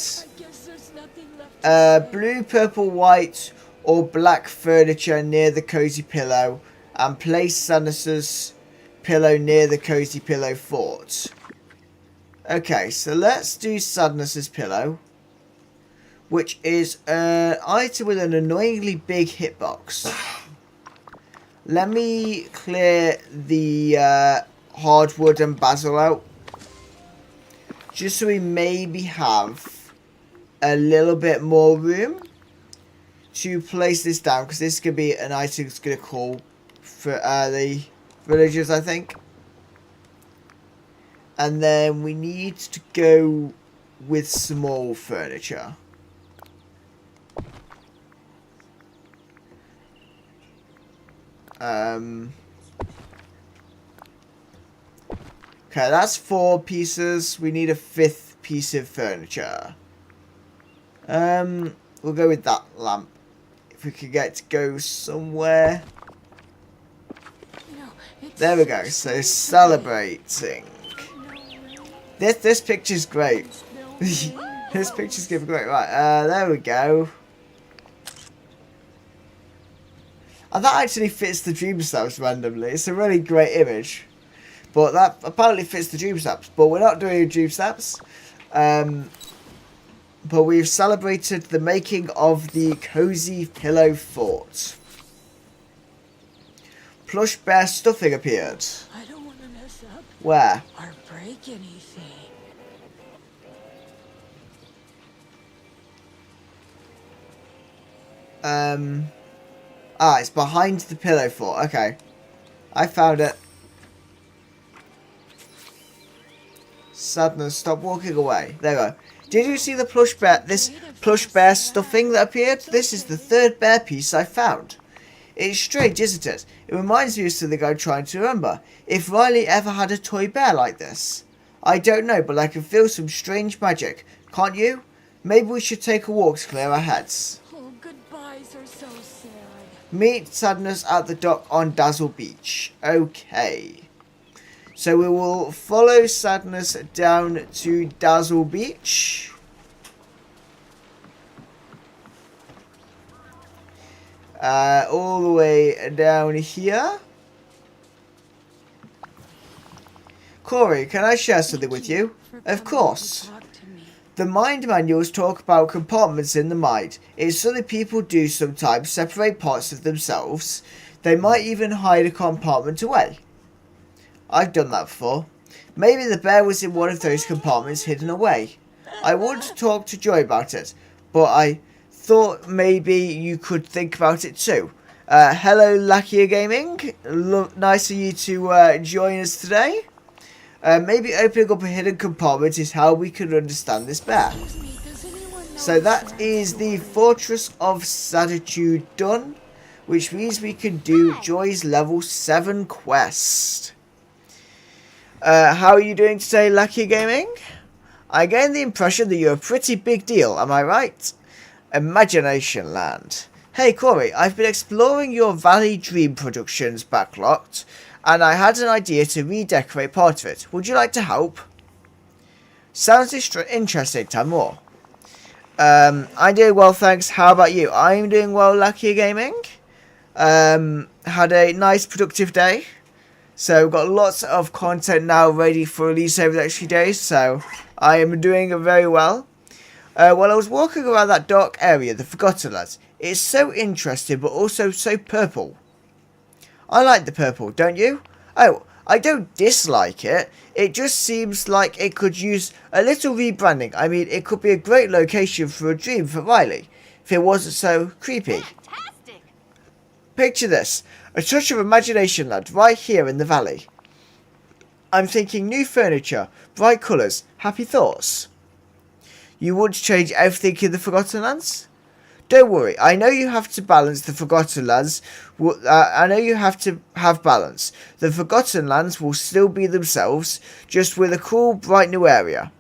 blue, purple, white or black furniture near the cozy pillow and place Sadness's pillow near the cozy pillow fort. Okay, so let's do Sadness's pillow, which is an item with an annoyingly big hitbox. Let me clear the hardwood and basil out, just so we maybe have a little bit more room to place this down, because this could be an item that's going to call for the villagers, I think. And then we need to go with small furniture. Okay, that's 4 pieces. We need a 5th piece of furniture. We'll go with that lamp. If we could get to go somewhere. There we go. So celebrating. This picture's great. This picture's gonna be great. Right, there we go. And that actually fits the dream snaps randomly. It's a really great image. But that apparently fits the dream snaps. But we're not doing dream snaps. But we've celebrated the making of the Cozy Pillow Fort. Plush bear stuffing appeared. I don't want to mess up Where? or break anything. It's behind the pillow fort. Okay. I found it. Sadness, stop walking away. There we go. Did you see the plush bear, this plush bear stuffing that appeared? This is the 3rd bear piece I found. It's strange, isn't it? It reminds me of something I'm trying to remember. If Riley ever had a toy bear like this. I don't know, but I can feel some strange magic. Can't you? Maybe we should take a walk to clear our heads. Meet Sadness at the dock on Dazzle Beach. Okay. So we will follow Sadness down to Dazzle Beach. All the way down here. Corey, can I share something with you? Of course. The mind manuals talk about compartments in the mind. It's something people do sometimes, separate parts of themselves. They might even hide a compartment away. I've done that before. Maybe the bear was in one of those compartments hidden away. I wanted to talk to Joy about it, but I thought maybe you could think about it too. Hello, Lakia Gaming. Nice of you to join us today. Maybe opening up a hidden compartment is how we can understand this bear. So that is the Fortress of Saditude done, which means we can do Joy's level 7 quest. How are you doing today, Lucky Gaming? I gain the impression that you're a pretty big deal, am I right? Imagination Land. Hey Corey, I've been exploring your Valley Dream Productions backlot, and I had an idea to redecorate part of it. Would you like to help? Sounds interesting, tell more. I'm doing well, thanks. How about you? I'm doing well, Lucky Gaming. Had a nice productive day. So we've got lots of content now ready for release over the next few days. So I am doing very well. While I was walking around that dark area, the Forgotten Lands, it's so interesting but also so purple. I like the purple, don't you? Oh, I don't dislike it. It just seems like it could use a little rebranding. I mean, it could be a great location for a dream for Riley, if it wasn't so creepy. Fantastic. Picture this, a touch of Imagination Land right here in the valley. I'm thinking new furniture, bright colours, happy thoughts. You want to change everything in the Forgotten Lands? Don't worry, I know you have to balance the Forgotten Lands. I know you have to have balance. The Forgotten Lands will still be themselves, just with a cool, bright new area.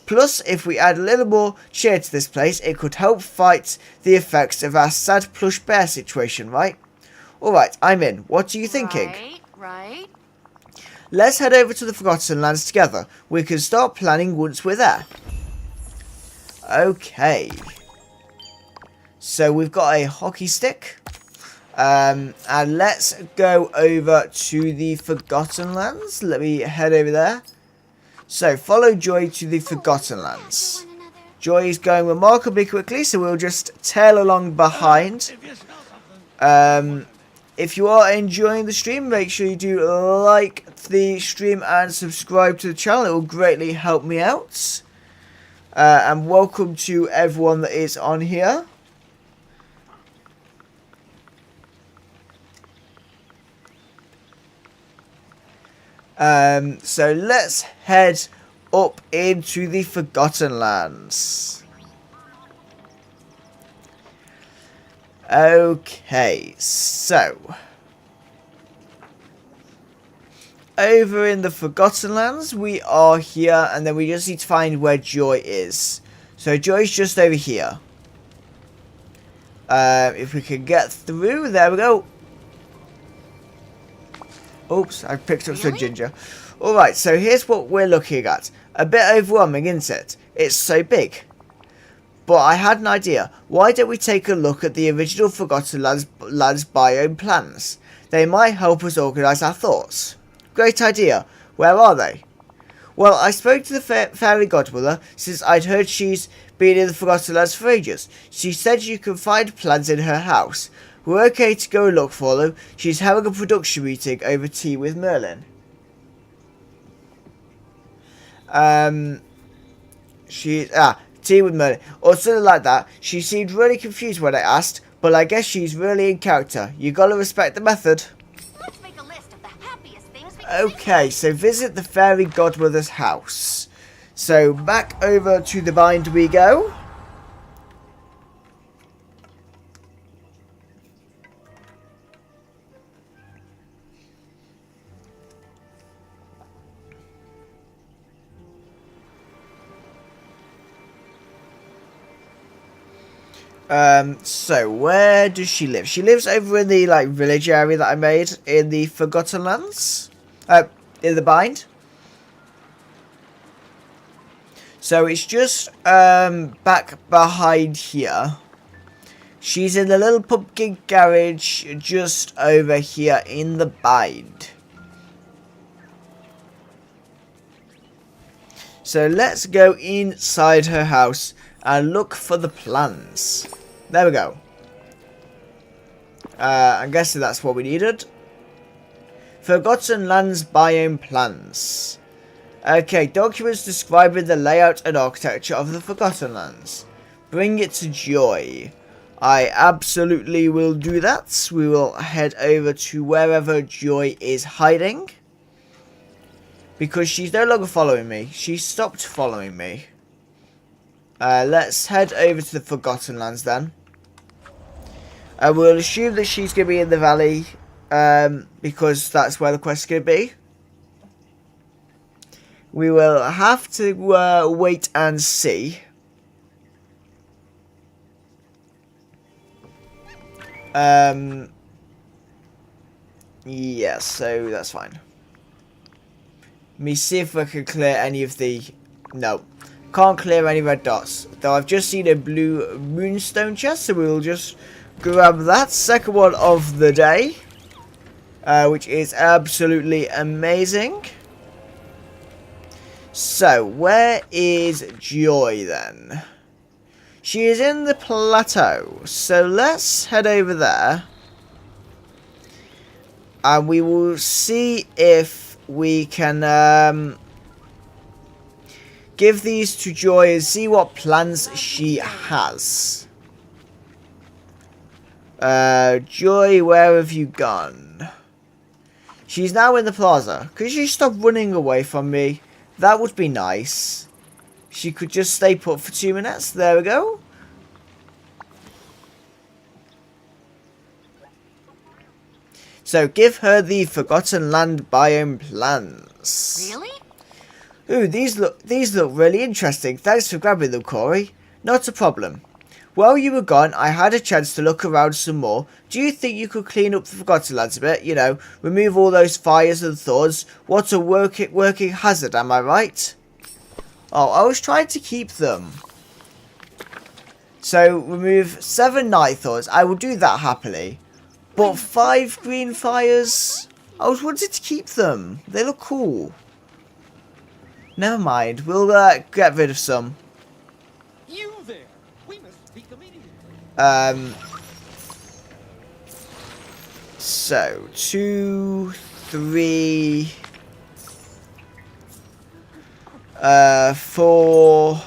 Plus, if we add a little more cheer to this place, it could help fight the effects of our sad plush bear situation, right? Alright, I'm in. What are you thinking? Right. Let's head over to the Forgotten Lands together. We can start planning once we're there. Okay. So we've got a hockey stick. And let's go over to the Forgotten Lands. Let me head over there. So follow Joy to the Forgotten Lands. Joy is going remarkably quickly, so we'll just tail along behind. If you are enjoying the stream, make sure you do like the stream and subscribe to the channel. It will greatly help me out. And welcome to everyone that is on here. So let's head up into the Forgotten Lands. Okay, so over in the Forgotten Lands we are here, and then we just need to find where Joy is. So Joy's just over here. If we can get through, there we go. Oops, I picked up some ginger. Alright, so here's what we're looking at. A bit overwhelming, isn't it? It's so big. But I had an idea. Why don't we take a look at the original Forgotten Lands biome plans? They might help us organise our thoughts. Great idea. Where are they? Well, I spoke to the fairy godmother since I'd heard she's been in the Forgotten Lands for ages. She said you can find plans in her house. We're okay to go and look for them. She's having a production meeting over tea with Merlin. Tea with Merlin, or something like that. She seemed really confused when I asked, but I guess she's really in character. You gotta respect the method. Let's make a list of the happiest things we can Okay, so visit the fairy godmother's house. So back over to the bind we go. So where does she live? She lives over in the like village area that I made in the Forgotten Lands. In the bind. So it's just back behind here. She's in the little pumpkin garage just over here in the bind. So let's go inside her house and look for the plans. There we go. I'm guessing that's what we needed. Forgotten Lands biome plans. Okay, documents describing the layout and architecture of the Forgotten Lands. Bring it to Joy. I absolutely will do that. We will head over to wherever Joy is hiding. Because she's no longer following me. She stopped following me. Let's head over to the Forgotten Lands then. We'll assume that she's going to be in the valley. Because that's where the quest's going to be. We will have to wait and see. Yeah, so that's fine. Let me see if I can clear any of the... No. Can't clear any red dots. Though I've just seen a blue moonstone chest, so we'll just grab that. Second one of the day. Which is absolutely amazing. So, where is Joy then? She is in the plateau. So let's head over there. And we will see if we can give these to Joy and see what plans she has. Joy, where have you gone? She's now in the plaza. Could she stop running away from me? That would be nice. She could just stay put for 2 minutes. There we go. So give her the Forgotten Land biome plans. Really? Ooh, these look really interesting. Thanks for grabbing them, Corey. Not a problem. While you were gone, I had a chance to look around some more. Do you think you could clean up the Forgotten Lands a bit? You know, remove all those fires and thorns. What a working hazard, am I right? Oh, I was trying to keep them. So, remove 7 night thorns. I will do that happily. But 5 green fires? I was wanting to keep them. They look cool. Never mind. We'll get rid of some. You there! We must speak immediately. So 2, 3, 4.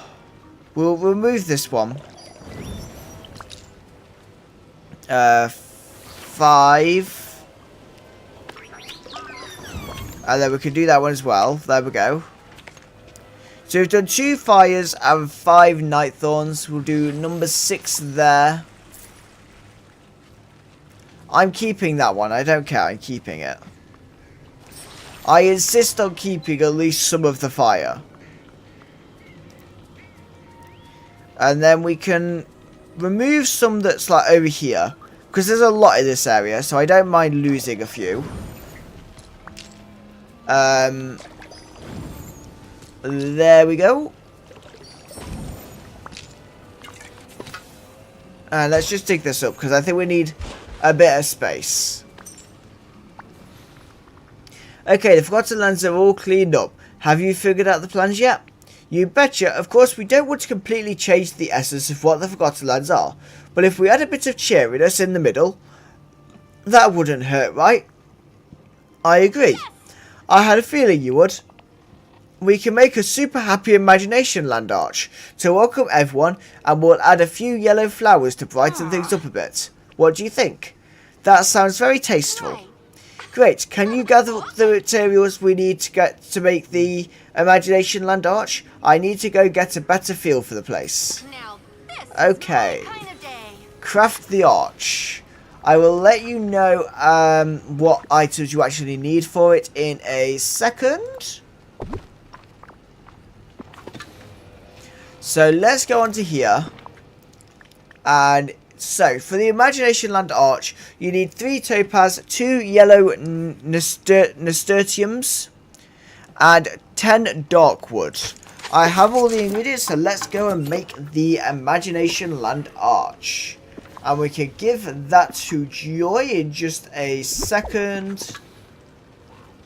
We'll remove this one. 5. And then we can do that one as well. There we go. So we've done 2 fires and 5 night thorns. We'll do number 6 there. I'm keeping that one. I don't care. I'm keeping it. I insist on keeping at least some of the fire. And then we can remove some that's like over here. Because there's a lot in this area. So I don't mind losing a few. There we go. And let's just dig this up. Because I think we need a bit of space. Okay, the Forgotten Lands are all cleaned up. Have you figured out the plans yet? You betcha. Of course, we don't want to completely change the essence of what the Forgotten Lands are. But if we had a bit of cheeriness in the middle, that wouldn't hurt, right? I agree. Yes. I had a feeling you would. We can make a super happy imagination land arch to welcome everyone, and we'll add a few yellow flowers to brighten things up a bit. What do you think? That sounds very tasteful. Right. Great. Can you gather up the materials we need to get to make the imagination land arch? I need to go get a better feel for the place. Now this Okay. is my kind of day. Craft the arch. I will let you know what items you actually need for it in a second. So let's go on to here. And so, for the Imagination Land Arch, you need 3 topaz, 2 yellow nasturtiums, and 10 dark wood. I have all the ingredients, so let's go and make the Imagination Land Arch. And we can give that to Joy in just a second.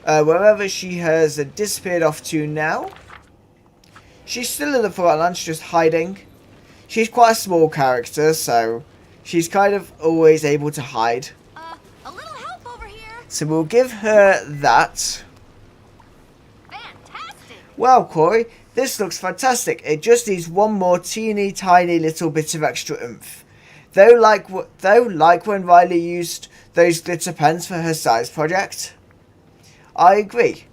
Wherever she has disappeared off to now. She's still in the Forgotten Lands, just hiding. She's quite a small character, so she's kind of always able to hide. A little help over here. So we'll give her that. Fantastic. Well, Corey, this looks fantastic. It just needs one more teeny tiny little bit of extra oomph. Though like when Riley used those glitter pens for her science project. I agree.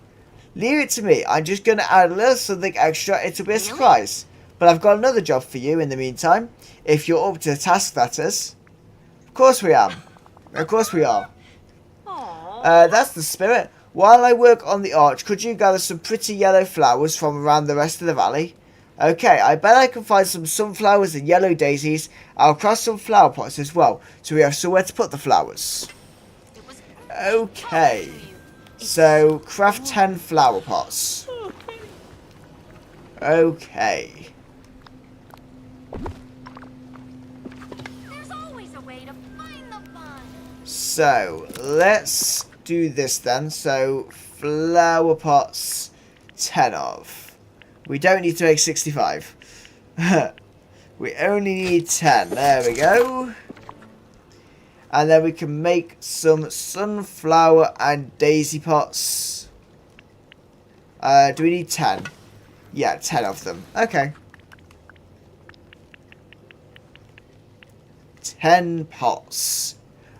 Leave it to me. I'm just going to add a little something extra. It'll be a surprise. But I've got another job for you in the meantime. If you're up to the task, that is. Of course we am. Of course we are. That's the spirit. While I work on the arch, could you gather some pretty yellow flowers from around the rest of the valley? Okay, I bet I can find some sunflowers and yellow daisies. I'll craft some flower pots as well, so we have somewhere to put the flowers. Okay. So, craft 10 flower pots. Okay. There's always a way to find the fun. So, let's do this then. So, flower pots, 10 of. We don't need to make 65. We only need 10. There we go. And then we can make some sunflower and daisy pots. Do we need 10? Yeah, 10 of them. Okay. 10 pots.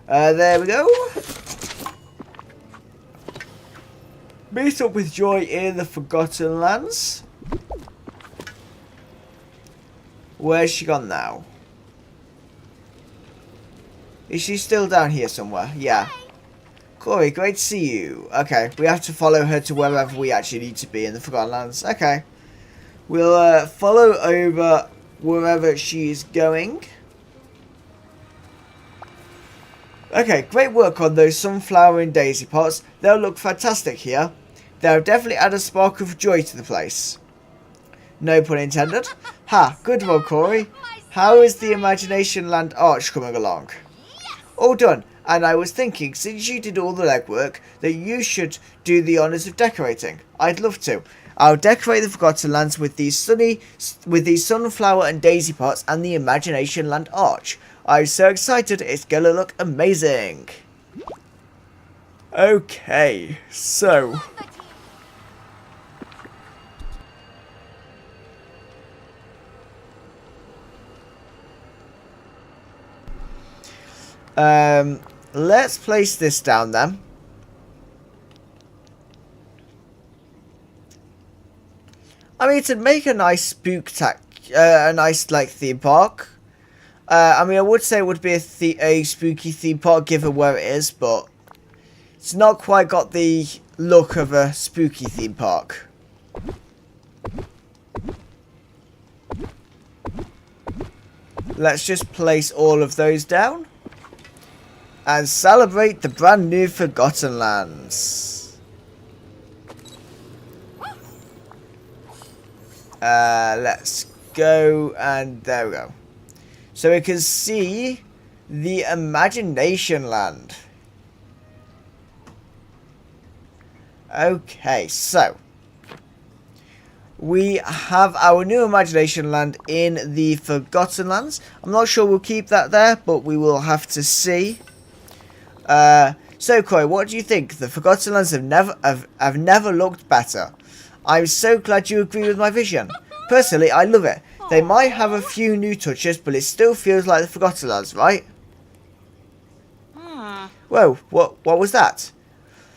There we go. Meet up with Joy in the Forgotten Lands. Where's she gone now? Is she still down here somewhere? Yeah. Corey, great to see you. Okay, we have to follow her to wherever we actually need to be in the Forgotten Lands. Okay. We'll follow over wherever she is going. Okay, great work on those sunflower and daisy pots. They'll look fantastic here. They'll definitely add a spark of joy to the place. No pun intended. Ha, good one, Corey. How is the Imagination Land Arch coming along? All done. And I was thinking, since you did all the legwork, that you should do the honours of decorating. I'd love to. I'll decorate the Forgotten Lands with these sunflower and daisy pots and the Imagination Land Arch. I'm so excited, it's gonna look amazing. Okay, so... let's place this down then. I mean, to make a nice a nice like theme park. I mean, I would say it would be a spooky theme park given where it is, but it's not quite got the look of a spooky theme park. Let's just place all of those down. And celebrate the brand new Forgotten Lands. Let's go, and there we go. So we can see the Imagination Land. Okay, so we have our new Imagination Land in the Forgotten Lands. I'm not sure we'll keep that there, but we will have to see. So Corey, what do you think? The Forgotten Lands have never looked better. I'm so glad you agree with my vision. Personally, I love it. They might have a few new touches, but it still feels like the Forgotten Lands, right? Whoa, what was that?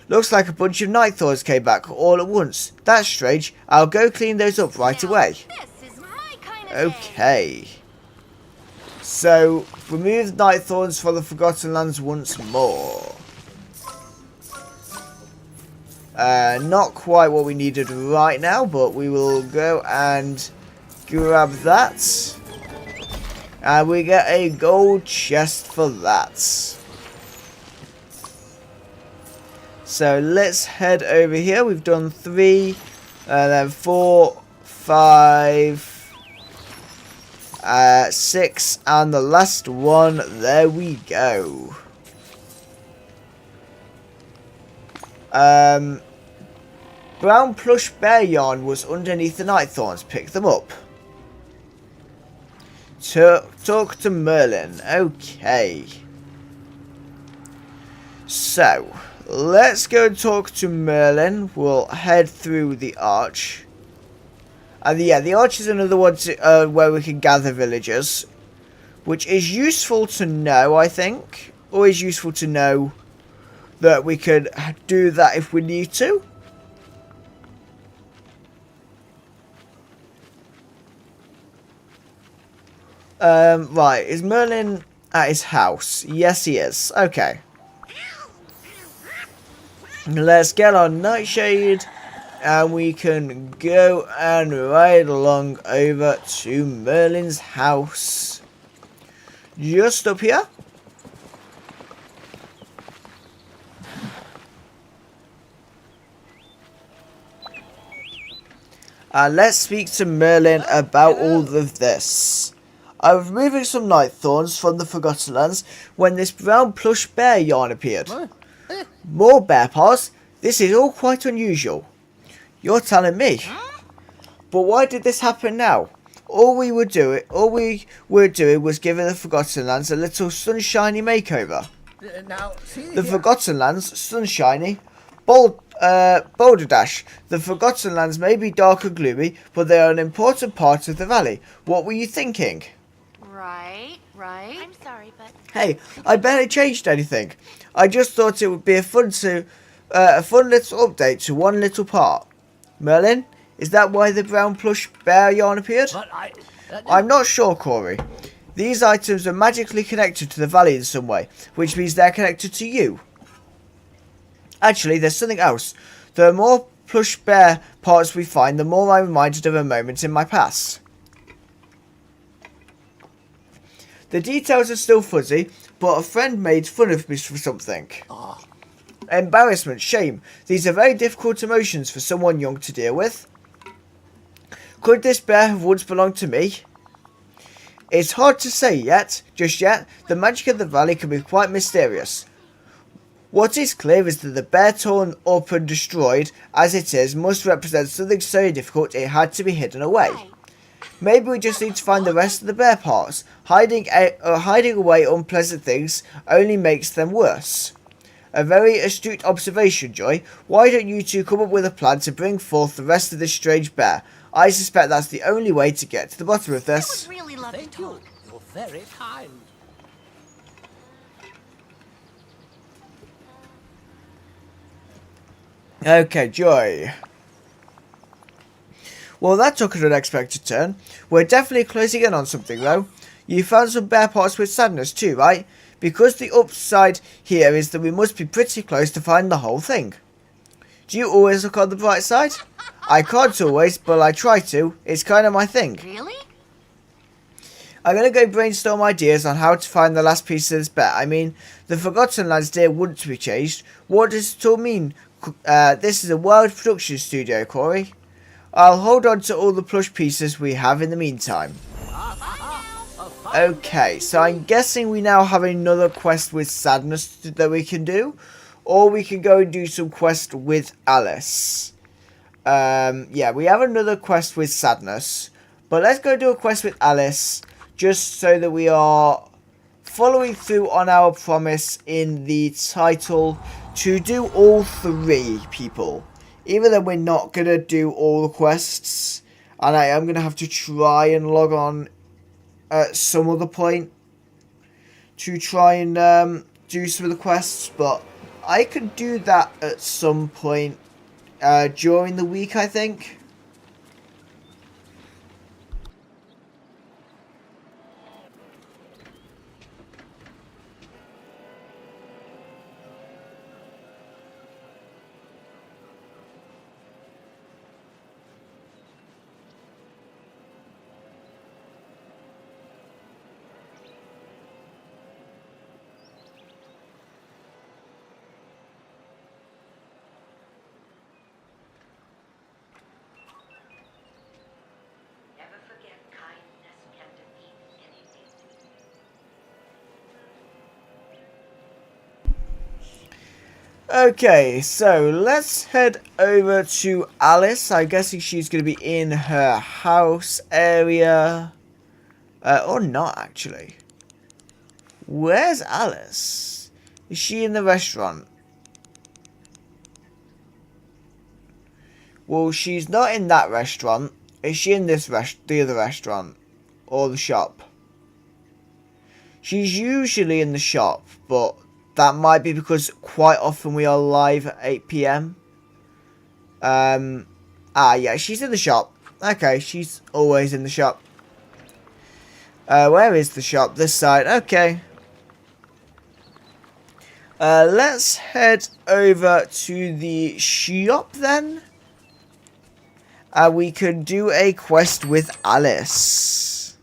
Looks like a bunch of night thorns came back all at once. That's strange. I'll go clean those up right away. This is my kind of Okay. So, remove night thorns from the Forgotten Lands once more. Not quite what we needed right now, but we will go and grab that. And we get a gold chest for that. So let's head over here. We've done 3, and then 4, 5, 6, and the last one. There we go. Brown plush bear yarn was underneath the night thorns. Pick them up. Talk to Merlin. Okay. So, let's go and talk to Merlin. We'll head through the arch. And yeah, the arch is another one where we can gather villagers. Which is useful to know, I think. Always useful to know that we could do that if we need to. Right, is Merlin at his house? Yes, he is. Okay. Let's get our nightshade, and we can go and ride along over to Merlin's house. Just up here. And let's speak to Merlin about all of this. I was removing some night thorns from the Forgotten Lands when this brown plush bear yarn appeared. More bear paws? This is all quite unusual. You're telling me. But why did this happen now? All we were doing was giving the Forgotten Lands a little sunshiny makeover. The Forgotten Lands, sunshiny, Boulder Dash. The Forgotten Lands may be dark and gloomy, but they are an important part of the valley. What were you thinking? Right. I'm sorry, but... Hey, I barely changed anything. I just thought it would be a fun little update to one little part. Merlin, is that why the brown plush bear yarn appeared? But I'm not sure, Corey. These items are magically connected to the valley in some way, which means they're connected to you. Actually, there's something else. The more plush bear parts we find, the more I'm reminded of a moment in my past. The details are still fuzzy, but a friend made fun of me for something. Embarrassment, shame. These are very difficult emotions for someone young to deal with. Could this bear have once belonged to me? It's hard to say just yet. The magic of the valley can be quite mysterious. What is clear is that the bear torn up and destroyed, as it is, must represent something so difficult it had to be hidden away. Maybe we just need to find the rest of the bear parts. Hiding away unpleasant things only makes them worse. A very astute observation, Joy. Why don't you two come up with a plan to bring forth the rest of this strange bear? I suspect that's the only way to get to the bottom of this. That was really lovely Thank you. talk. You're very kind. Okay, Joy. Well, that took an unexpected turn. We're definitely closing in on something, though. You found some bear parts with sadness, too, right? Because the upside here is that we must be pretty close to find the whole thing. Do you always look on the bright side? I can't always, but I try to. It's kind of my thing. Really? I'm going to go brainstorm ideas on how to find the last piece of this bear. I mean, the Forgotten Lands deer wouldn't be changed. What does it all mean? This is a world production studio, Corey. I'll hold on to all the plush pieces we have in the meantime. Okay, so I'm guessing we now have another quest with sadness that we can do. Or we can go and do some quest with Alice. Yeah, we have another quest with sadness. But let's go do a quest with Alice. Just so that we are following through on our promise in the title to do all 3 people. Even though we're not going to do all the quests. And I am going to have to try and log on at some other point. To try and do some of the quests. But I could do that at some point during the week, I think. Okay, so let's head over to Alice. I'm guessing she's going to be in her house area. Or not, actually. Where's Alice? Is she in the restaurant? Well, she's not in that restaurant. Is she in this the other restaurant? Or the shop? She's usually in the shop, but that might be because quite often we are live at 8 PM. Yeah, she's in the shop. Okay, she's always in the shop. Where is the shop? This side. Okay. Let's head over to the shop then. We could do a quest with Alice.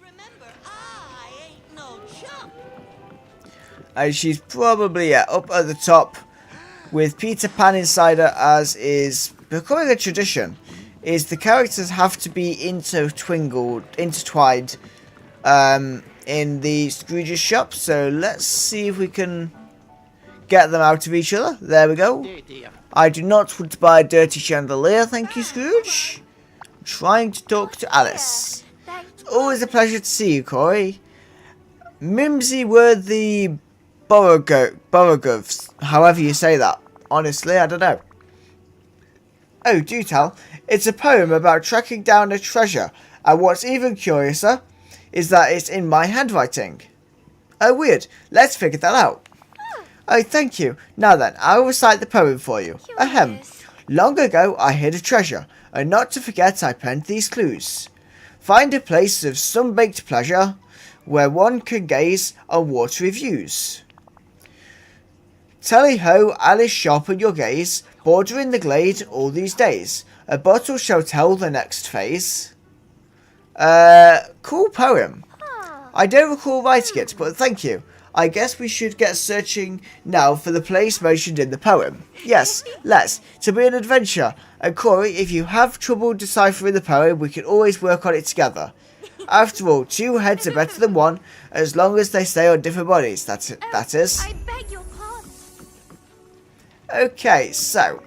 Remember, I ain't no chump. And she's probably up at the top with Peter Pan inside her, as is becoming a tradition. Is the characters have to be intertwined in the Scrooge's shop. So let's see if we can get them out of each other. There we go. Dear, dear. I do not want to buy a dirty chandelier, thank you, Scrooge. I'm trying to talk to Alice. It's always a pleasure to see you, Corey. Mimsy were the Borogovs, however you say that. Honestly, I don't know. Oh, do tell. It's a poem about tracking down a treasure, and what's even curiouser is that it's in my handwriting. Oh, weird. Let's figure that out. Oh, thank you. Now then, I'll recite the poem for you. Ahem. Long ago, I hid a treasure, and not to forget I penned these clues. Find a place of sun-baked pleasure, where one can gaze on watery views. Tally-ho, Alice, sharpen your gaze, bordering the glade all these days. A bottle shall tell the next phase. Cool poem. I don't recall writing it, but thank you. I guess we should get searching now for the place mentioned in the poem. Yes, let's. To be an adventure. And Corey, if you have trouble deciphering the poem, we can always work on it together. After all, two heads are better than one, as long as they stay on different bodies. That is. I beg your pardon. Okay, so.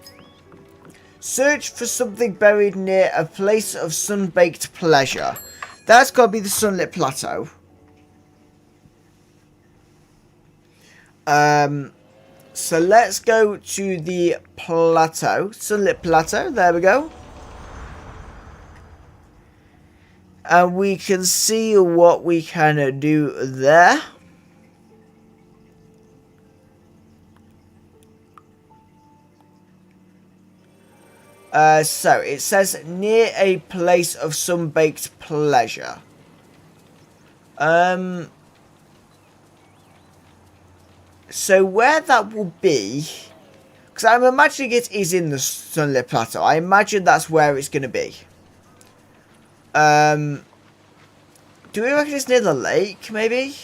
Search for something buried near a place of sun-baked pleasure. That's got to be the sunlit plateau. So let's go to the plateau, sunlit plateau, there we go. And we can see what we can do there. So it says near a place of sun-baked pleasure. So where that will be, because I'm imagining it is in the sunlit plateau. I imagine that's where it's going to be. Do we reckon it's near the lake, maybe?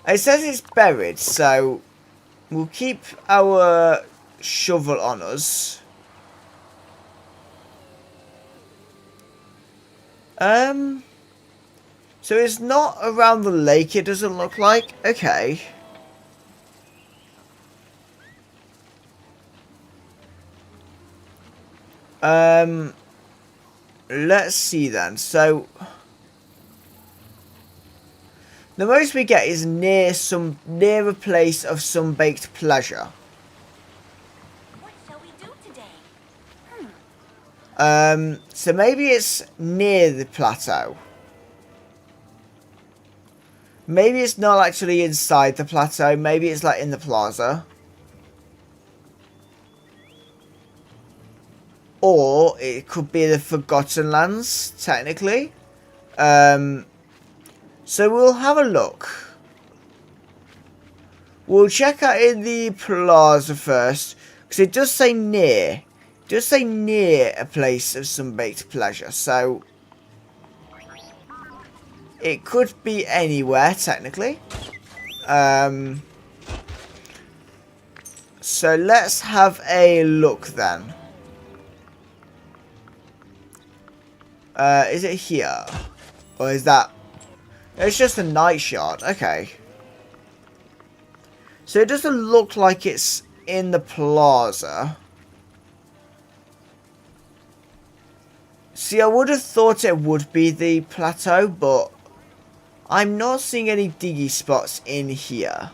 It says it's buried, so we'll keep our shovel on us. So it's not around the lake, it doesn't look like. Okay. Let's see then. So the most we get is near a place of sun-baked pleasure. What shall we do today? So maybe it's near the plateau. Maybe it's not actually inside the plateau. Maybe it's like in the plaza. Or it could be the Forgotten Lands, technically. So we'll have a look. We'll check out in the plaza first. Because it does say near. It does say near a place of sun-baked pleasure. So it could be anywhere, technically. So let's have a look then. Is it here? Or is that... It's just a night shard. Okay. So it doesn't look like it's in the plaza. See, I would have thought it would be the plateau, but I'm not seeing any diggy spots in here.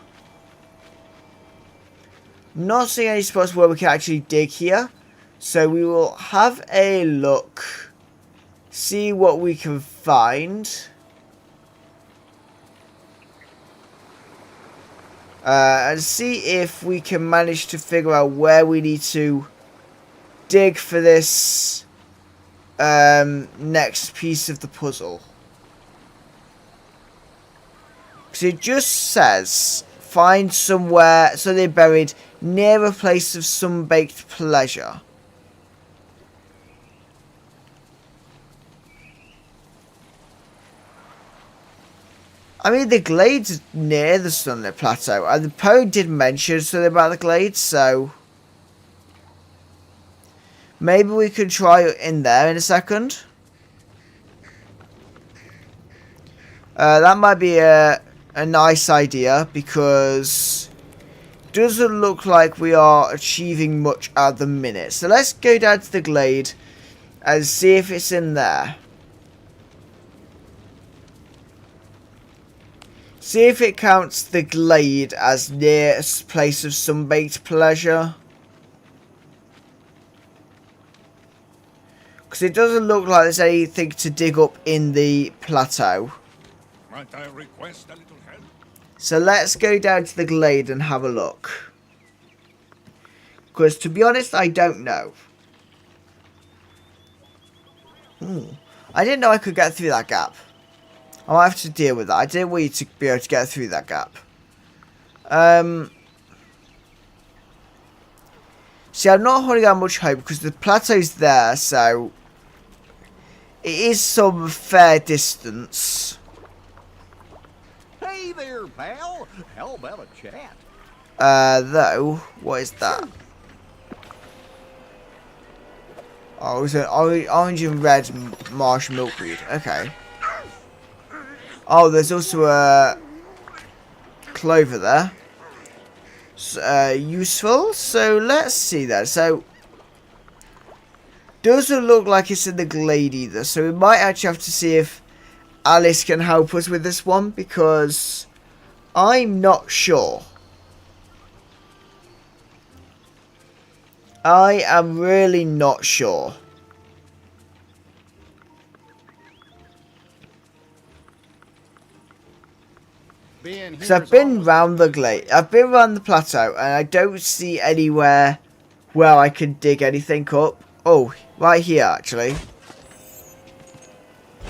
Not seeing any spots where we can actually dig here. So we will have a look. See what we can find. And see if we can manage to figure out where we need to dig for this next piece of the puzzle. Because it just says find somewhere, so they're buried near a place of sun-baked pleasure. I mean, the glade's near the sunlit plateau, and the poem did mention something about the glade, so maybe we could try it in there in a second. That might be a nice idea, because it doesn't look like we are achieving much at the minute. So let's go down to the glade and see if it's in there. See if it counts the glade as near a place of sun-baked pleasure. Because it doesn't look like there's anything to dig up in the plateau. Might I request a little help? So let's go down to the glade and have a look. Because to be honest, I don't know. I didn't know I could get through that gap. I'll have to deal with that. I didn't want you to be able to get through that gap. See, I'm not holding out much hope because the plateau's there, so it is some fair distance. Hey there, pal. How about a chat? Though, what is that? Oh, it's an orange and red marsh milkweed. Okay. Oh, there's also a clover there. Useful. So let's see that. So doesn't look like it's in the glade either. So we might actually have to see if Alice can help us with this one, because I'm not sure. I am really not sure. Because I've been round the glade, I've been around the plateau, and I don't see anywhere where I can dig anything up. Oh, right here actually.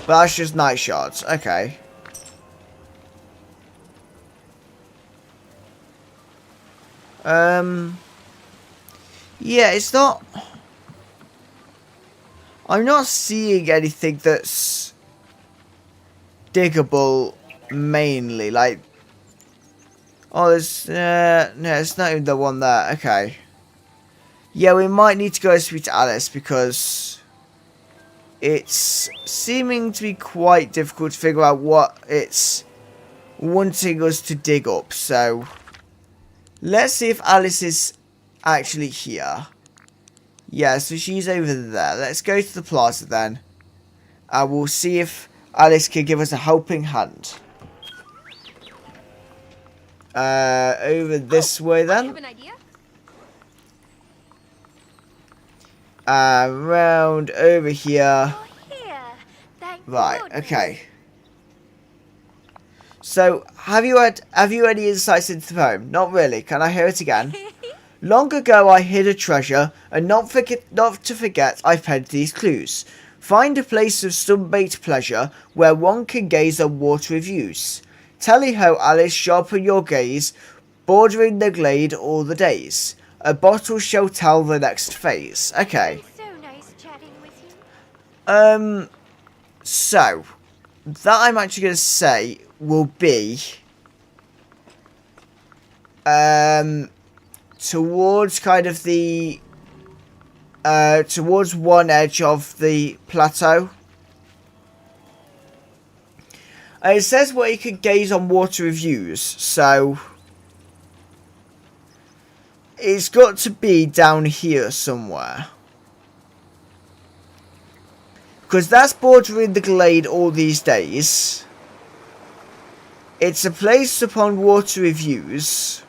But that's just night shards. Okay. Yeah, it's not... I'm not seeing anything that's diggable mainly. Like... Oh, there's... no, it's not even the one there. Okay. Yeah, we might need to go speak to Alice, because it's seeming to be quite difficult to figure out what it's wanting us to dig up. So, let's see if Alice is actually here. Yeah, so she's over there. Let's go to the plaza then. And we'll see if Alice can give us a helping hand. Over this way then. I have an idea. Round over here. Oh, here. Thank Right, goodness. okay. So, have you had any insights into the poem? Not really. Can I hear it again? Long ago I hid a treasure, and not to forget I've penned these clues. Find a place of sun-baked pleasure, where one can gaze on watery views. Tally-ho, Alice, sharpen your gaze, bordering the glade all the days. A bottle shall tell the next phase. Okay. So nice chatting with you. So, that I'm actually going to say will be, towards kind of the, towards one edge of the plateau. It says where you can gaze on water reviews, so it's got to be down here somewhere. Because that's bordering the glade all these days. It's a place upon water reviews.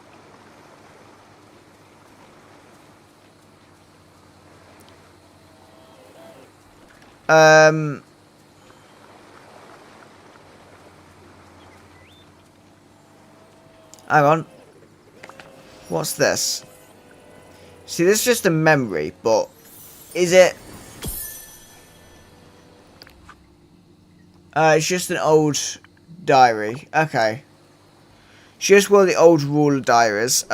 Hang on. What's this? See, this is just a memory, but is it? It's just an old diary. Okay. It's just one of the old ruler diaries.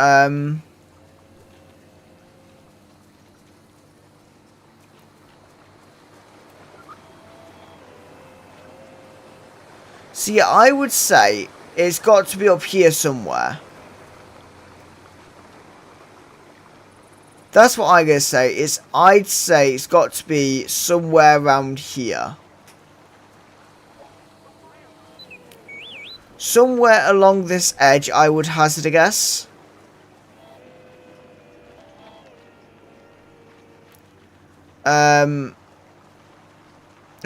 So yeah, I would say it's got to be up here somewhere. That's what I'm going to say. I'd say it's got to be somewhere around here. Somewhere along this edge, I would hazard a guess. Let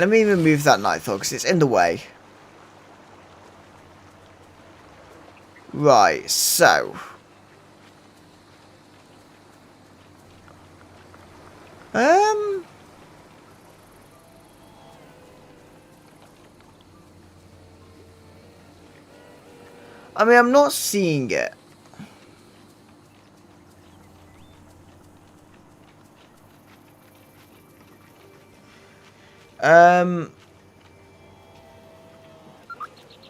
me remove that Nightthought because it's in the way. Right, so. I mean, I'm not seeing it.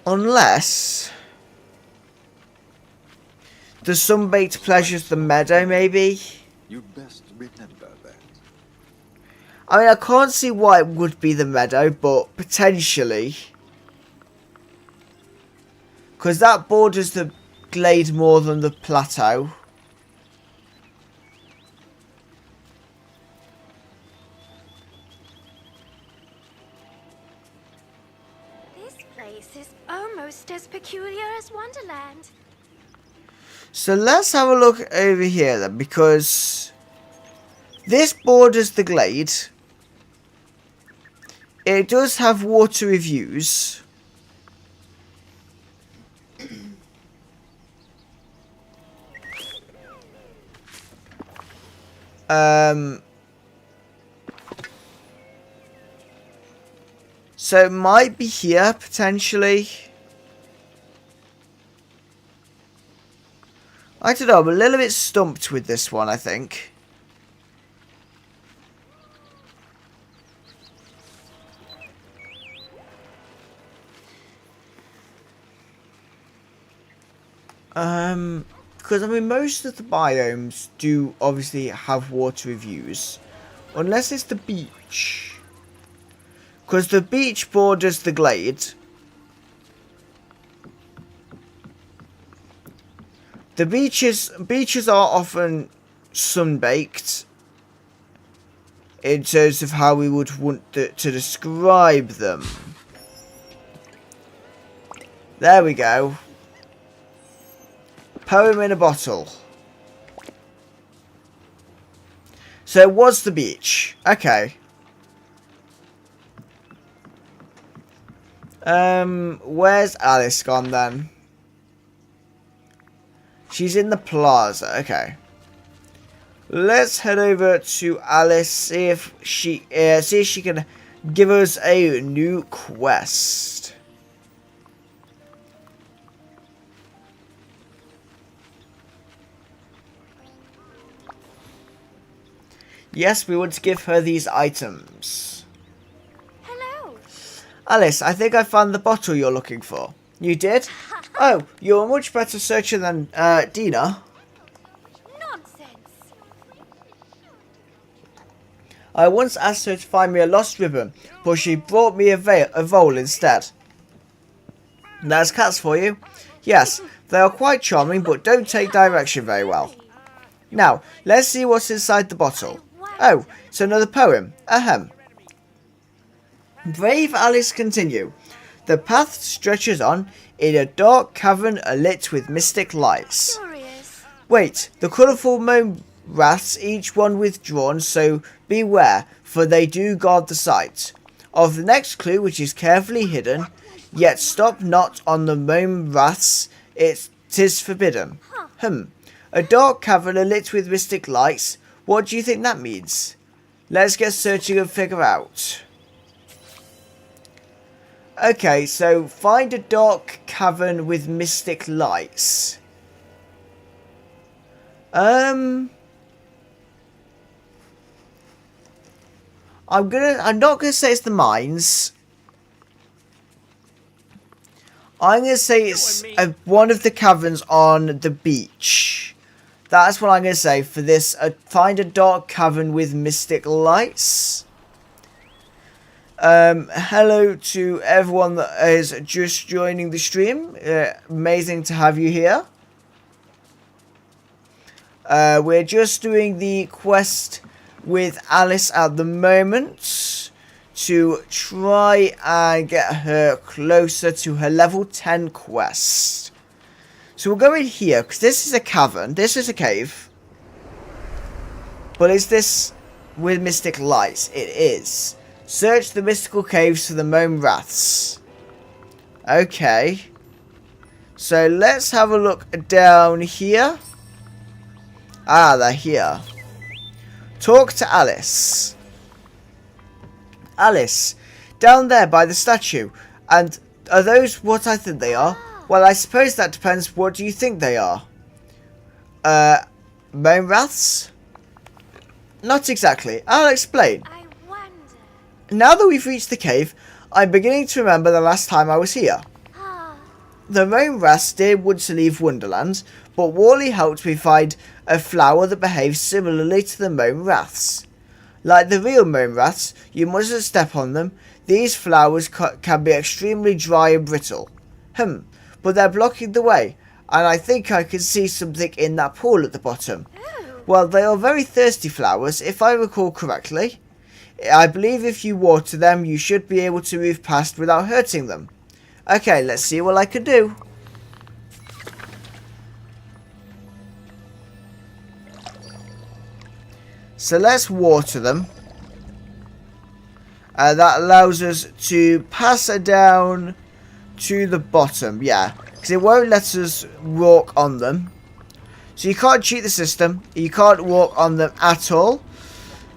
Unless the sunbaked pleasures the meadow, maybe? You'd best remember that. I mean, I can't see why it would be the meadow, but potentially. Because that borders the glade more than the plateau. This place is almost as peculiar as Wonderland. So let's have a look over here then, because this borders the glade. It does have water reviews. So it might be here, potentially. I don't know, I'm a little bit stumped with this one, I think. Because I mean, most of the biomes do obviously have water reviews. Unless it's the beach. Because the beach borders the glade. The beaches are often sunbaked. In terms of how we would want to describe them. There we go. Poem in a bottle. So it was the beach. Okay. Where's Alice gone then? She's in the plaza. Okay. Let's head over to Alice. See if she can give us a new quest. Yes, we want to give her these items. Hello. Alice, I think I found the bottle you're looking for. You did? Oh, you're a much better searcher than Dina. Nonsense. I once asked her to find me a lost ribbon, but she brought me a vole instead. There's cats for you. Yes, they are quite charming, but don't take direction very well. Now, let's see what's inside the bottle. Oh, it's another poem. Ahem. Brave Alice continue. The path stretches on in a dark cavern lit with mystic lights. Curious. Wait, the colourful mome wraths, each one withdrawn, so beware, for they do guard the sight of the next clue, which is carefully hidden. Yet stop not on the mome wraths, tis forbidden. A dark cavern lit with mystic lights. What do you think that means? Let's get searching and figure out. Okay, so find a dark cavern with mystic lights. I'm not gonna say it's the mines. I'm gonna say it's one of the caverns on the beach. That's what I'm gonna say for this. Find a dark cavern with mystic lights. Hello to everyone that is just joining the stream. Amazing to have you here. We're just doing the quest with Alice at the moment to try and get her closer to her level 10 quest. So we'll go in here, because this is a cavern, this is a cave. But is this with mystic lights? It is. Search the mystical caves for the Mome Wraths. Okay. So let's have a look down here. Ah, they're here. Talk to Alice. Alice, down there by the statue. And are those what I think they are? Well, I suppose that depends. What do you think they are? Mome Wraths? Not exactly. I'll explain. I wonder. Now that we've reached the cave, I'm beginning to remember the last time I was here. The Mome Wraths did want to leave Wonderland, but Wally helped me find a flower that behaves similarly to the Mome Wraths. Like the real Mome Wraths, you mustn't step on them. These flowers can be extremely dry and brittle. But they're blocking the way, and I think I can see something in that pool at the bottom. Well, they are very thirsty flowers, if I recall correctly. I believe if you water them, you should be able to move past without hurting them. Okay, let's see what I can do. So let's water them. That allows us to pass it down to the bottom, yeah. Because it won't let us walk on them. So you can't cheat the system. You can't walk on them at all.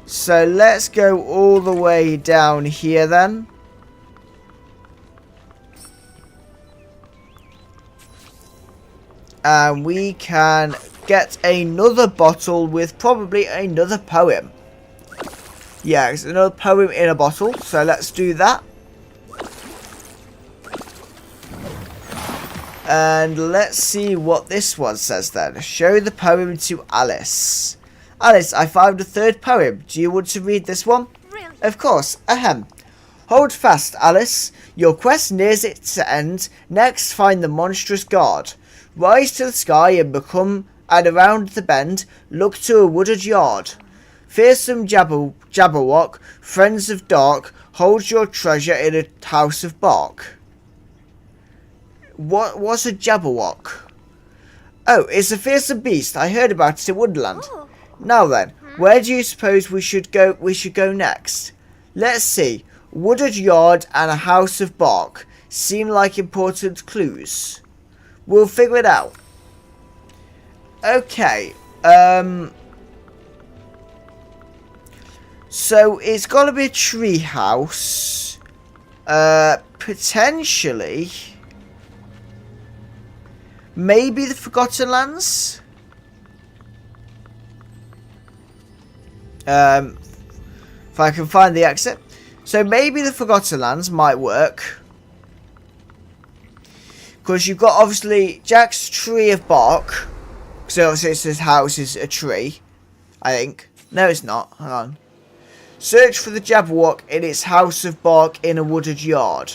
So let's go all the way down here then. And we can get another bottle with probably another poem. Yeah, it's another poem in a bottle. So let's do that. And let's see what this one says then. Show the poem to Alice. Alice, I found a third poem. Do you want to read this one? Brilliant. Of course. Ahem. Hold fast, Alice. Your quest nears its end. Next, find the monstrous guard. Rise to the sky and around the bend, look to a wooded yard. Fearsome Jabberwock, friends of dark, hold your treasure in a house of bark. What's a Jabberwock? Oh, it's a fearsome beast. I heard about it in Wonderland. Oh. Now then, where do you suppose we should go? We should go next. Let's see. Wooded yard and a house of bark seem like important clues. We'll figure it out. Okay. So it's got to be a tree house. Potentially. Maybe the Forgotten Lands? If I can find the exit. So maybe the Forgotten Lands might work. Because you've got obviously Jack's tree of bark. So obviously his house is a tree. I think. No, it's not. Hang on. Search for the Jabberwock in its house of bark in a wooded yard.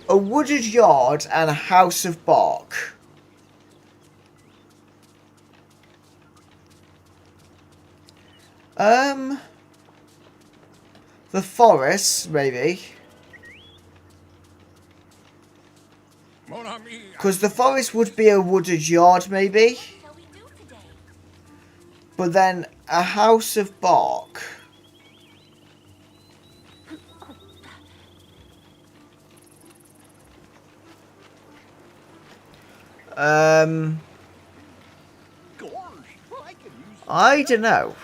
A wooded yard and a house of bark. The forest, maybe. Mon ami, Because the forest would be a wooded yard, maybe. Shall we do today? But then a house of bark. gosh, I could use I don't know.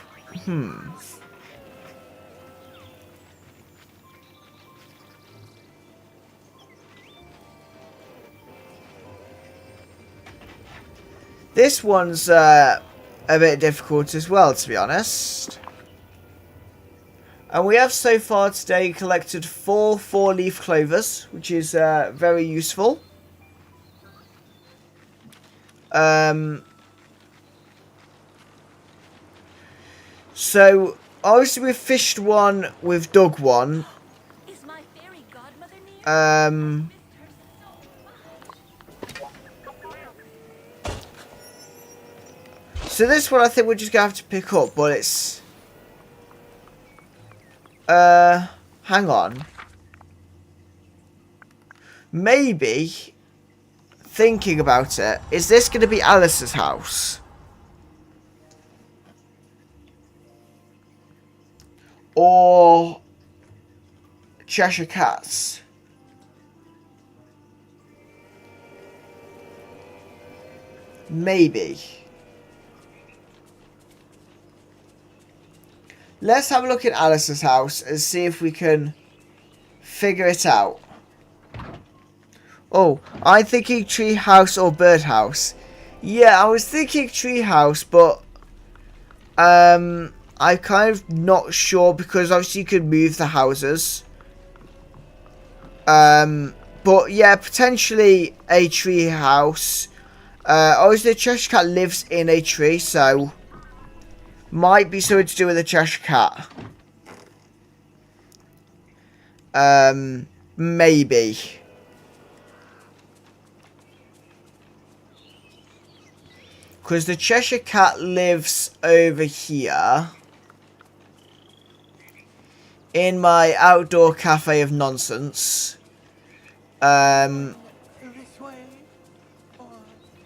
This one's a bit difficult as well, to be honest. And we have so far today collected 4 4-leaf clovers, which is very useful. So, obviously we've fished one, we've dug one. Is my fairy godmother near? Um, so this one I think we're just going to have to pick up, but it's... hang on. Maybe, thinking about it, is this going to be Alice's house? Or Cheshire Cat's? Maybe. Let's have a look at Alice's house and see if we can figure it out. Oh, I'm thinking tree house or bird house. Yeah, I was thinking tree house, but I'm kind of not sure because obviously you could move the houses. But yeah, potentially a tree house. Obviously the Cheshire Cat lives in a tree, so might be something to do with the Cheshire Cat. Maybe. Because the Cheshire Cat lives over here. In my outdoor cafe of nonsense. this way or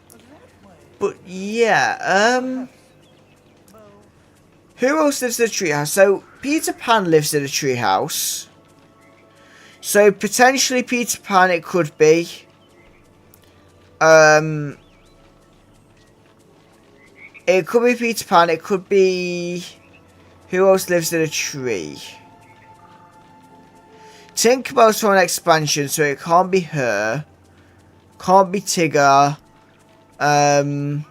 that way. But yeah, who else lives in a treehouse? So Peter Pan lives in a treehouse. So potentially Peter Pan it could be. It could be Peter Pan, it could be... Who else lives in a tree? Tinkerbell's from an expansion, so it can't be her. Can't be Tigger. I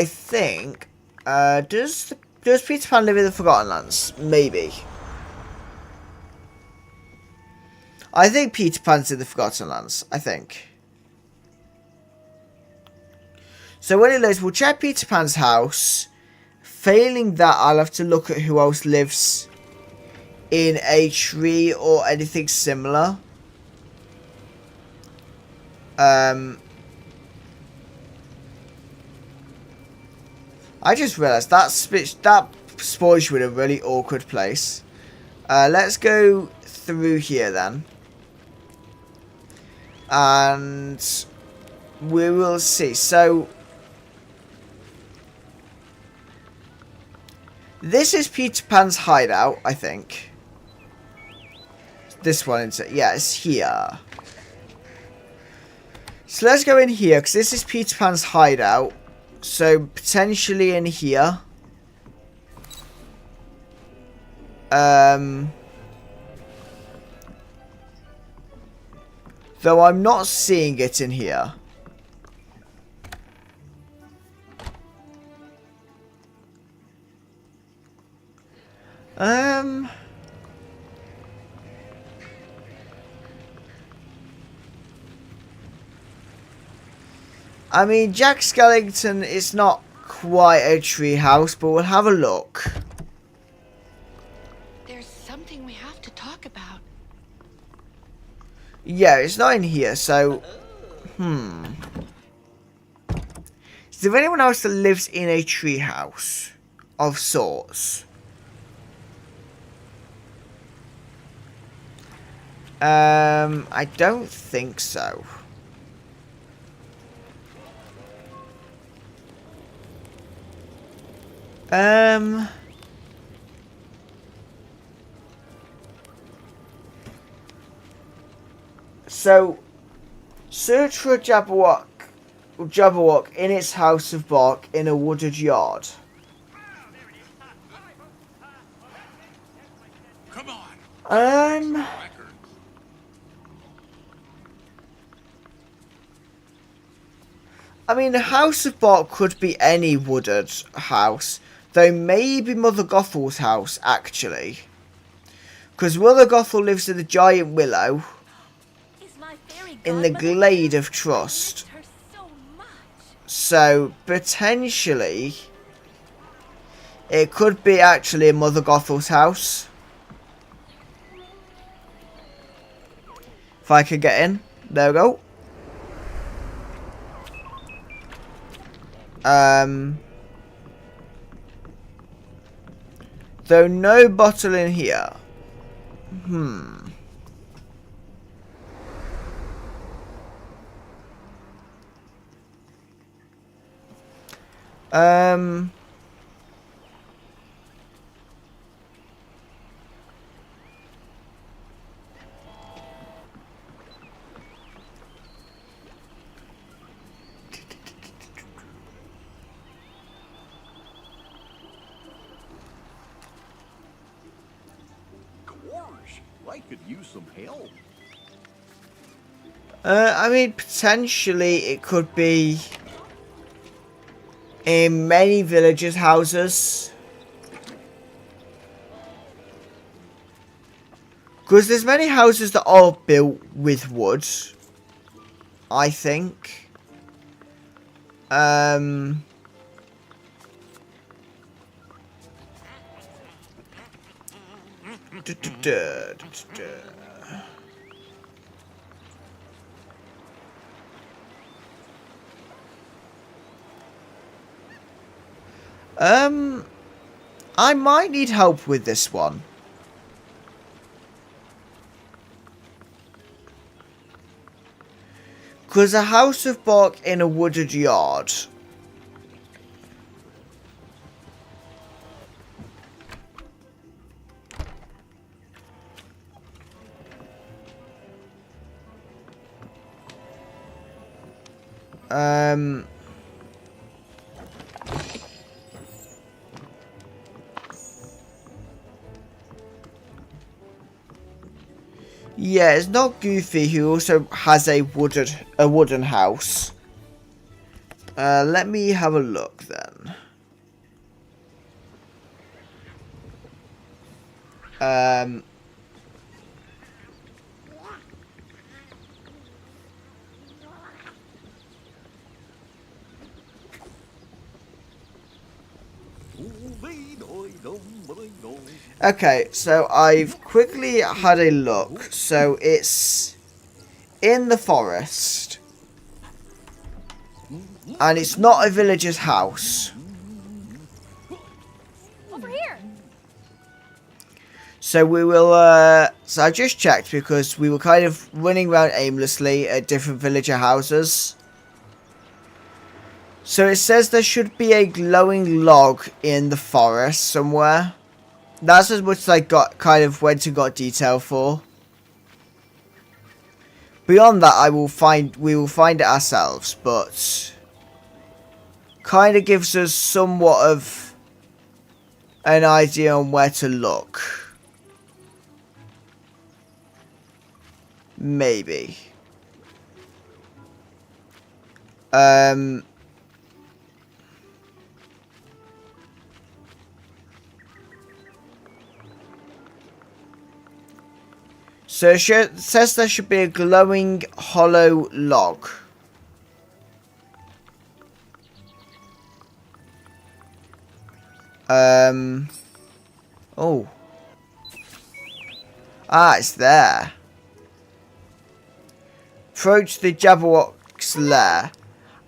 think... Does Peter Pan live in the Forgotten Lands? Maybe. I think Peter Pan's in the Forgotten Lands. I think. So when it loads, we'll check Peter Pan's house. Failing that, I'll have to look at who else lives in a tree or anything similar. I just realised that spawns you in a really awkward place. Let's go through here then. And we will see. So this is Peter Pan's hideout, I think. This one, yeah, it's here. So let's go in here, because this is Peter Pan's hideout. So potentially in here. Though I'm not seeing it in here. I mean, Jack Skellington is not quite a tree house, but we'll have a look. There's something we have to talk about. Yeah, it's not in here, so... there anyone else that lives in a treehouse of sorts? I don't think so. So, search for a Jabberwock in its house of bark in a wooded yard. Come on. I mean, the house of bark could be any wooded house, though maybe Mother Gothel's house, actually. Because Mother Gothel lives in the giant willow in the glade of trust. So, potentially, it could be actually Mother Gothel's house. If I could get in. There we go. Though no bottle in here. I could use some help. I mean, potentially it could be in many villagers' houses. Because there's many houses that are built with wood, I think. I might need help with this one. Because a house of bark in a wooded yard. Yeah, it's not Goofy, who also has a wooden house. Let me have a look then. Okay, so I've quickly had a look. So it's in the forest. And it's not a villager's house. Over here. So we will, so I just checked because we were kind of running around aimlessly at different villager houses. So it says there should be a glowing log in the forest somewhere. That's as much as I went and got detail for. Beyond that, we will find it ourselves, but kind of gives us somewhat of an idea on where to look. Maybe. So it says there should be a glowing hollow log. Oh. Ah, it's there. Approach the Jabberwock's lair.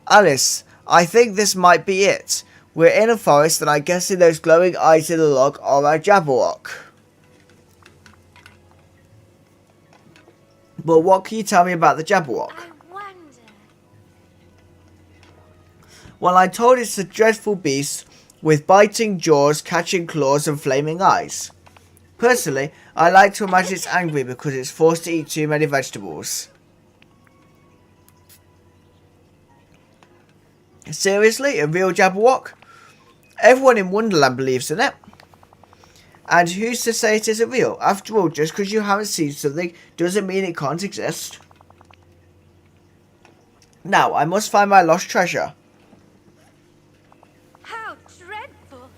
Alice, I think this might be it. We're in a forest and I'm guessing those glowing eyes in the log are our Jabberwock. But what can you tell me about the Jabberwock? I wonder. Well, I'm told it's a dreadful beast with biting jaws, catching claws and flaming eyes. Personally, I like to imagine it's angry because it's forced to eat too many vegetables. Seriously, a real Jabberwock? Everyone in Wonderland believes in it. And who's to say it isn't real? After all, just because you haven't seen something doesn't mean it can't exist. Now, I must find my lost treasure. How dreadful.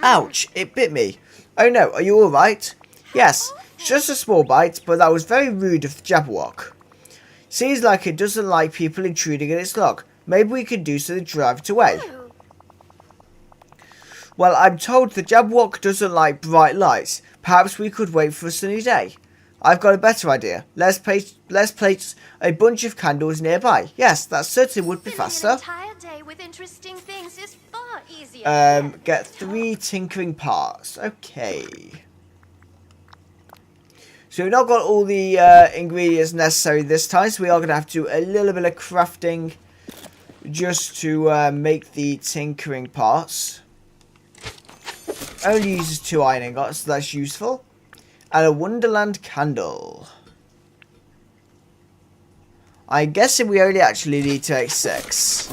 Ouch, it bit me. Oh no, are you alright? Yes, it's just a small bite, but that was very rude of the Jabberwock. Seems like it doesn't like people intruding in its log. Maybe we can do so to drive it away. Oh, Well, I'm told the Jabberwock doesn't like bright lights. Perhaps we could wait for a sunny day. I've got a better idea. Let's place a bunch of candles nearby. Yes, that certainly would be filling faster. an entire day with interesting things is far easier. Get 3 tinkering parts. Okay. So we've not got all the ingredients necessary this time, so we are going to have to do a little bit of crafting just to make the tinkering parts. Only uses 2 iron ingots, so that's useful. And a Wonderland candle. I'm guessing we only actually need to make 6.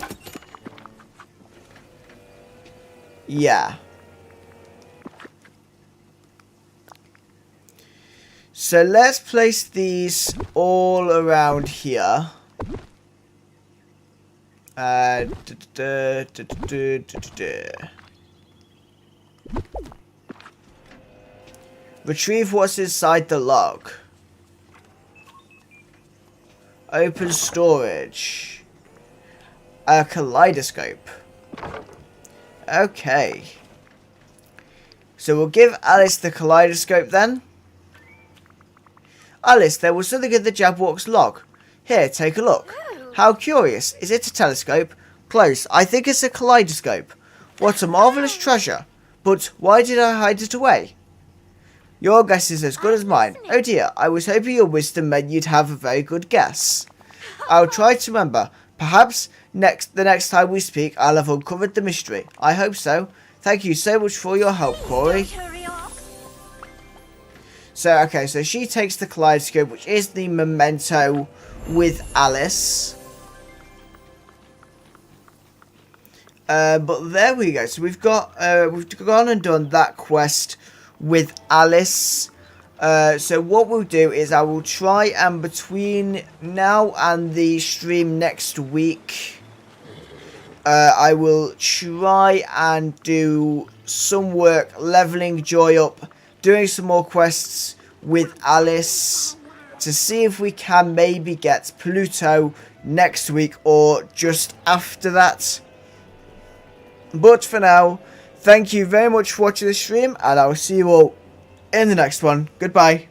Yeah. So let's place these all around here. Retrieve what's inside the log. Open storage. A kaleidoscope. Okay. So we'll give Alice the kaleidoscope then. Alice, there was something in the Jabberwock's log. Here, take a look. Oh. How curious. Is it a telescope? Close. I think it's a kaleidoscope. What a marvellous treasure. But why did I hide it away? Your guess is as good as mine. Oh dear, I was hoping your wisdom meant you'd have a very good guess. I'll try to remember. Perhaps the next time we speak, I'll have uncovered the mystery. I hope so. Thank you so much for your help, Corey. Don't hurry off. So, okay, so she takes the kaleidoscope, which is the memento with Alice. But there we go. So we've gone and done that quest with Alice. So what we'll do is I will try and between now and the stream next week, I will try and do some work leveling Joy up, doing some more quests with Alice to see if we can maybe get Pluto next week or just after that. But for now, thank you very much for watching the stream, and I will see you all in the next one. Goodbye.